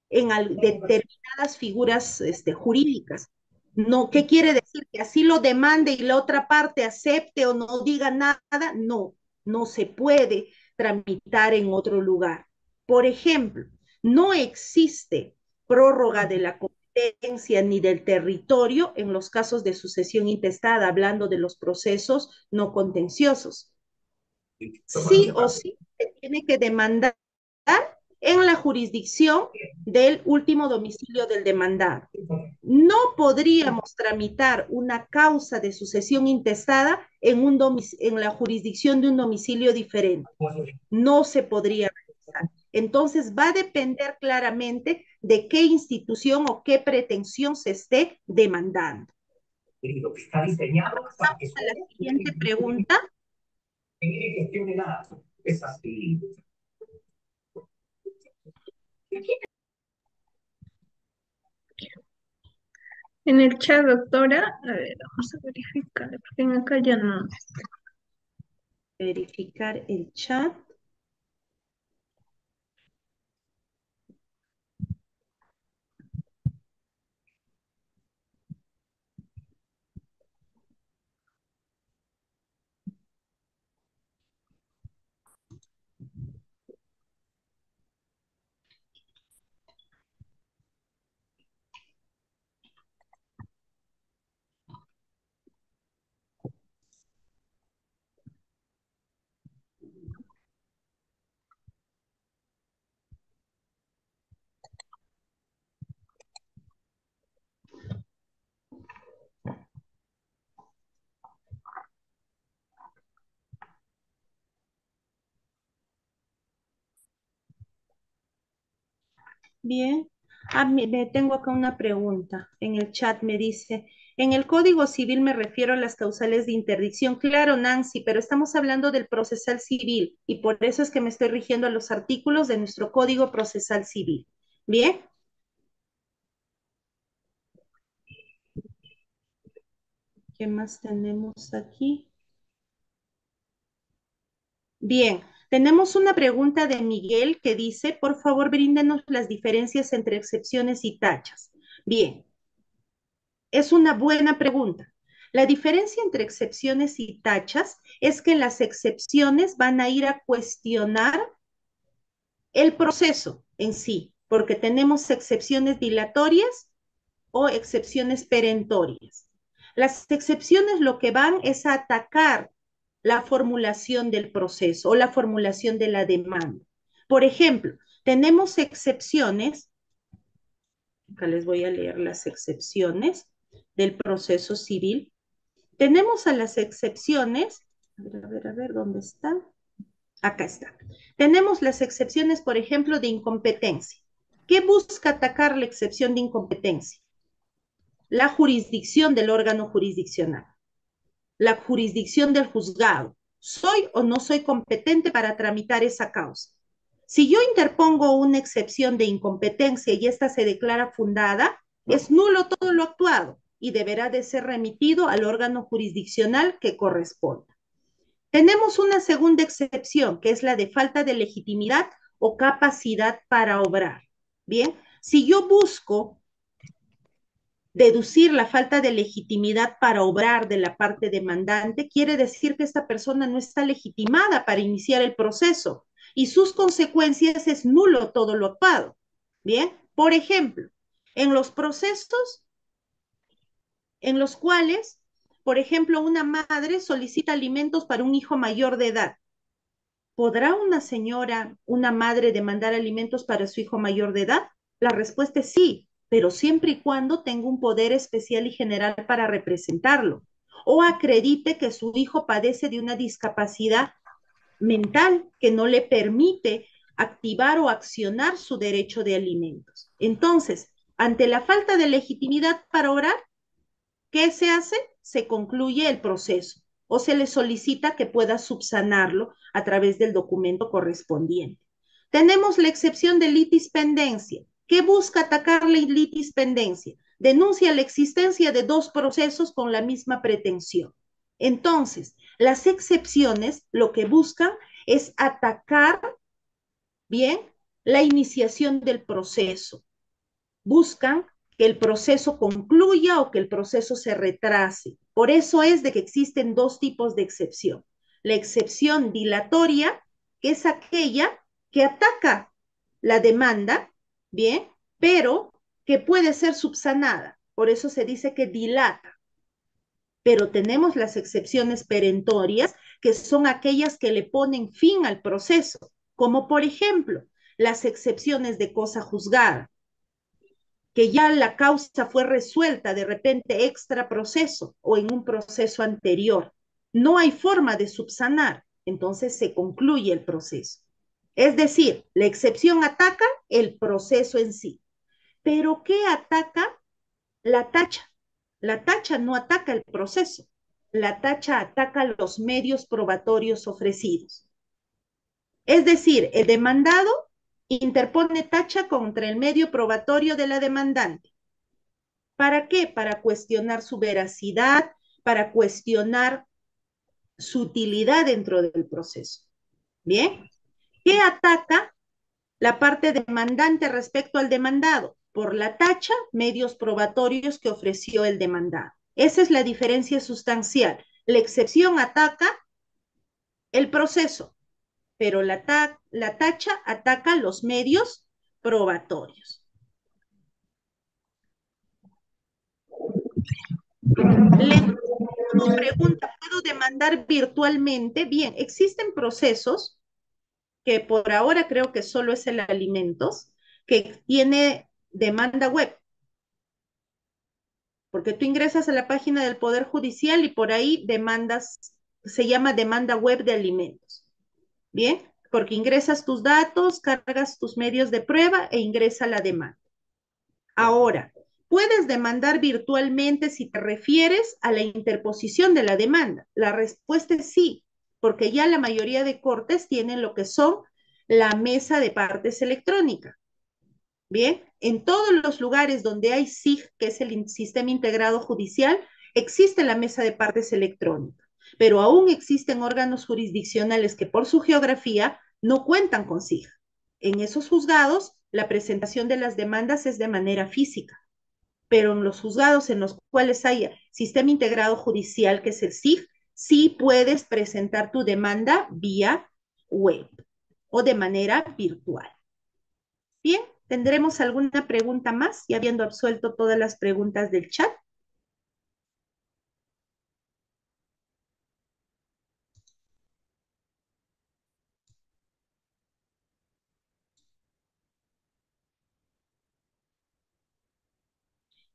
en determinadas figuras jurídicas. No, ¿qué quiere decir? Que así lo demande y la otra parte acepte o no diga nada. No, no se puede tramitar en otro lugar. Por ejemplo, no existe prórroga de la competencia ni del territorio en los casos de sucesión intestada, hablando de los procesos no contenciosos. Sí o sí se tiene que demandar en la jurisdicción del último domicilio del demandado. No podríamos tramitar una causa de sucesión intestada en la jurisdicción de un domicilio diferente. No se podría realizar. Entonces va a depender claramente de qué institución o qué pretensión se esté demandando. Vamos a la siguiente pregunta. En el chat, doctora, a ver, vamos a verificar, porque en acá ya no. Verificar el chat. Bien. Me tengo acá una pregunta. En el chat me dice, en el Código Civil me refiero a las causales de interdicción. Claro, Nancy, pero estamos hablando del procesal civil y por eso es que me estoy rigiendo a los artículos de nuestro Código Procesal Civil. Bien. ¿Qué más tenemos aquí? Bien, tenemos una pregunta de Miguel que dice, por favor, bríndenos las diferencias entre excepciones y tachas. Bien, es una buena pregunta. La diferencia entre excepciones y tachas es que las excepciones van a ir a cuestionar el proceso en sí, porque tenemos excepciones dilatorias o excepciones perentorias. Las excepciones lo que van es a atacar la formulación del proceso o la formulación de la demanda. Por ejemplo, tenemos excepciones, acá les voy a leer las excepciones del proceso civil. Tenemos a las excepciones, a ver, ¿dónde está? Acá está. Tenemos las excepciones, por ejemplo, de incompetencia. ¿Qué busca atacar la excepción de incompetencia? La jurisdicción del órgano jurisdiccional, la jurisdicción del juzgado. ¿Soy o no soy competente para tramitar esa causa? Si yo interpongo una excepción de incompetencia y esta se declara fundada, es nulo todo lo actuado y deberá de ser remitido al órgano jurisdiccional que corresponda. Tenemos una segunda excepción, que es la de falta de legitimidad o capacidad para obrar. Bien, si yo busco deducir la falta de legitimidad para obrar de la parte demandante, quiere decir que esta persona no está legitimada para iniciar el proceso y sus consecuencias es nulo todo lo actuado. Bien, por ejemplo, en los procesos en los cuales, por ejemplo, una madre solicita alimentos para un hijo mayor de edad. ¿Podrá una señora, una madre demandar alimentos para su hijo mayor de edad? La respuesta es sí, pero siempre y cuando tenga un poder especial y general para representarlo, o acredite que su hijo padece de una discapacidad mental que no le permite activar o accionar su derecho de alimentos. Entonces, ante la falta de legitimidad para orar, ¿qué se hace? Se concluye el proceso o se le solicita que pueda subsanarlo a través del documento correspondiente. Tenemos la excepción de litispendencia. ¿Qué busca atacar la litispendencia? Denuncia la existencia de dos procesos con la misma pretensión. Entonces, las excepciones lo que buscan es atacar, bien, la iniciación del proceso. Buscan que el proceso concluya o que el proceso se retrase. Por eso es de que existen dos tipos de excepción. La excepción dilatoria, que es aquella que ataca la demanda, bien, pero que puede ser subsanada. Por eso se dice que dilata. Pero tenemos las excepciones perentorias, que son aquellas que le ponen fin al proceso, como por ejemplo las excepciones de cosa juzgada, que ya la causa fue resuelta de repente extra proceso o en un proceso anterior. No hay forma de subsanar, entonces se concluye el proceso. Es decir, la excepción ataca el proceso en sí. ¿Pero qué ataca la tacha? La tacha no ataca el proceso. La tacha ataca los medios probatorios ofrecidos. Es decir, el demandado interpone tacha contra el medio probatorio de la demandante. ¿Para qué? Para cuestionar su veracidad, para cuestionar su utilidad dentro del proceso. Bien, ¿qué ataca la parte demandante respecto al demandado? Por la tacha, medios probatorios que ofreció el demandado. Esa es la diferencia sustancial. La excepción ataca el proceso, pero la tacha ataca los medios probatorios. Como pregunta, ¿puedo demandar virtualmente? Bien, existen procesos que por ahora creo que solo es el alimentos, que tiene demanda web, porque tú ingresas a la página del Poder Judicial y por ahí demandas, se llama demanda web de alimentos. Bien, porque ingresas tus datos, cargas tus medios de prueba e ingresa la demanda. Ahora, ¿puedes demandar virtualmente si te refieres a la interposición de la demanda? La respuesta es sí, porque ya la mayoría de cortes tienen lo que son la mesa de partes electrónica. Bien, en todos los lugares donde hay SIJ, que es el Sistema Integrado Judicial, existe la mesa de partes electrónica, pero aún existen órganos jurisdiccionales que por su geografía no cuentan con SIJ. En esos juzgados, la presentación de las demandas es de manera física, pero en los juzgados en los cuales haya Sistema Integrado Judicial, que es el SIJ, sí puedes presentar tu demanda vía web o de manera virtual. Bien, ¿tendremos alguna pregunta más, ya habiendo absuelto todas las preguntas del chat?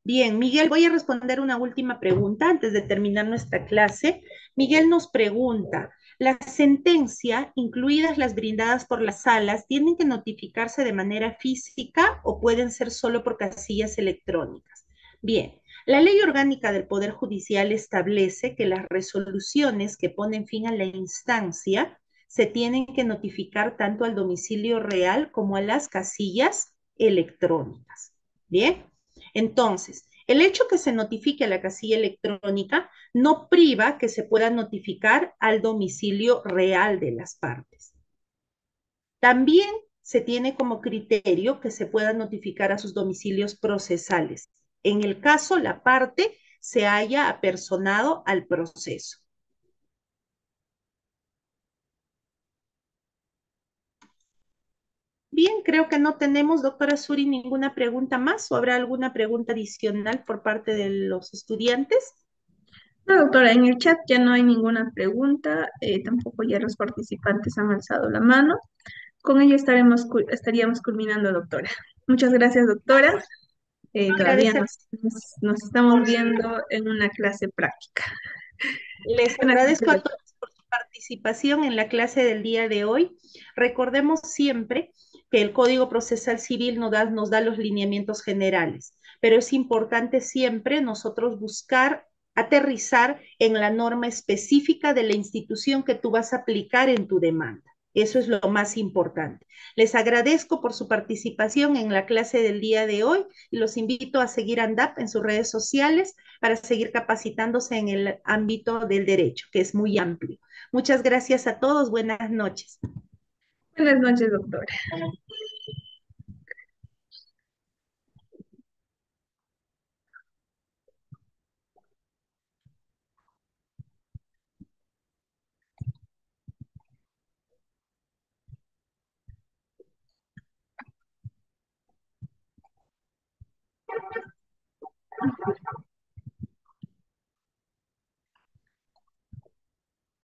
Bien, Miguel, voy a responder una última pregunta antes de terminar nuestra clase. Miguel nos pregunta, ¿la sentencia, incluidas las brindadas por las salas, tienen que notificarse de manera física o pueden ser solo por casillas electrónicas? Bien, la Ley Orgánica del Poder Judicial establece que las resoluciones que ponen fin a la instancia se tienen que notificar tanto al domicilio real como a las casillas electrónicas. Bien. Entonces, el hecho que se notifique a la casilla electrónica no priva que se pueda notificar al domicilio real de las partes. También se tiene como criterio que se pueda notificar a sus domicilios procesales, en el caso la parte se haya apersonado al proceso. Bien, creo que no tenemos, doctora Suri, ninguna pregunta más o habrá alguna pregunta adicional por parte de los estudiantes. No, doctora, en el chat ya no hay ninguna pregunta, tampoco ya los participantes han alzado la mano. Con ello estaríamos culminando, doctora. Muchas gracias, doctora. todavía Agradecer. nos estamos viendo en una clase práctica. Les Buenas agradezco a noches. todos por su participación en la clase del día de hoy. Recordemos siempre que el Código Procesal Civil nos da los lineamientos generales, pero es importante siempre nosotros buscar aterrizar en la norma específica de la institución que tú vas a aplicar en tu demanda. Eso es lo más importante. Les agradezco por su participación en la clase del día de hoy y los invito a seguir ANDAP en sus redes sociales para seguir capacitándose en el ámbito del derecho, que es muy amplio. Muchas gracias a todos. Buenas noches. Buenas noches, doctora.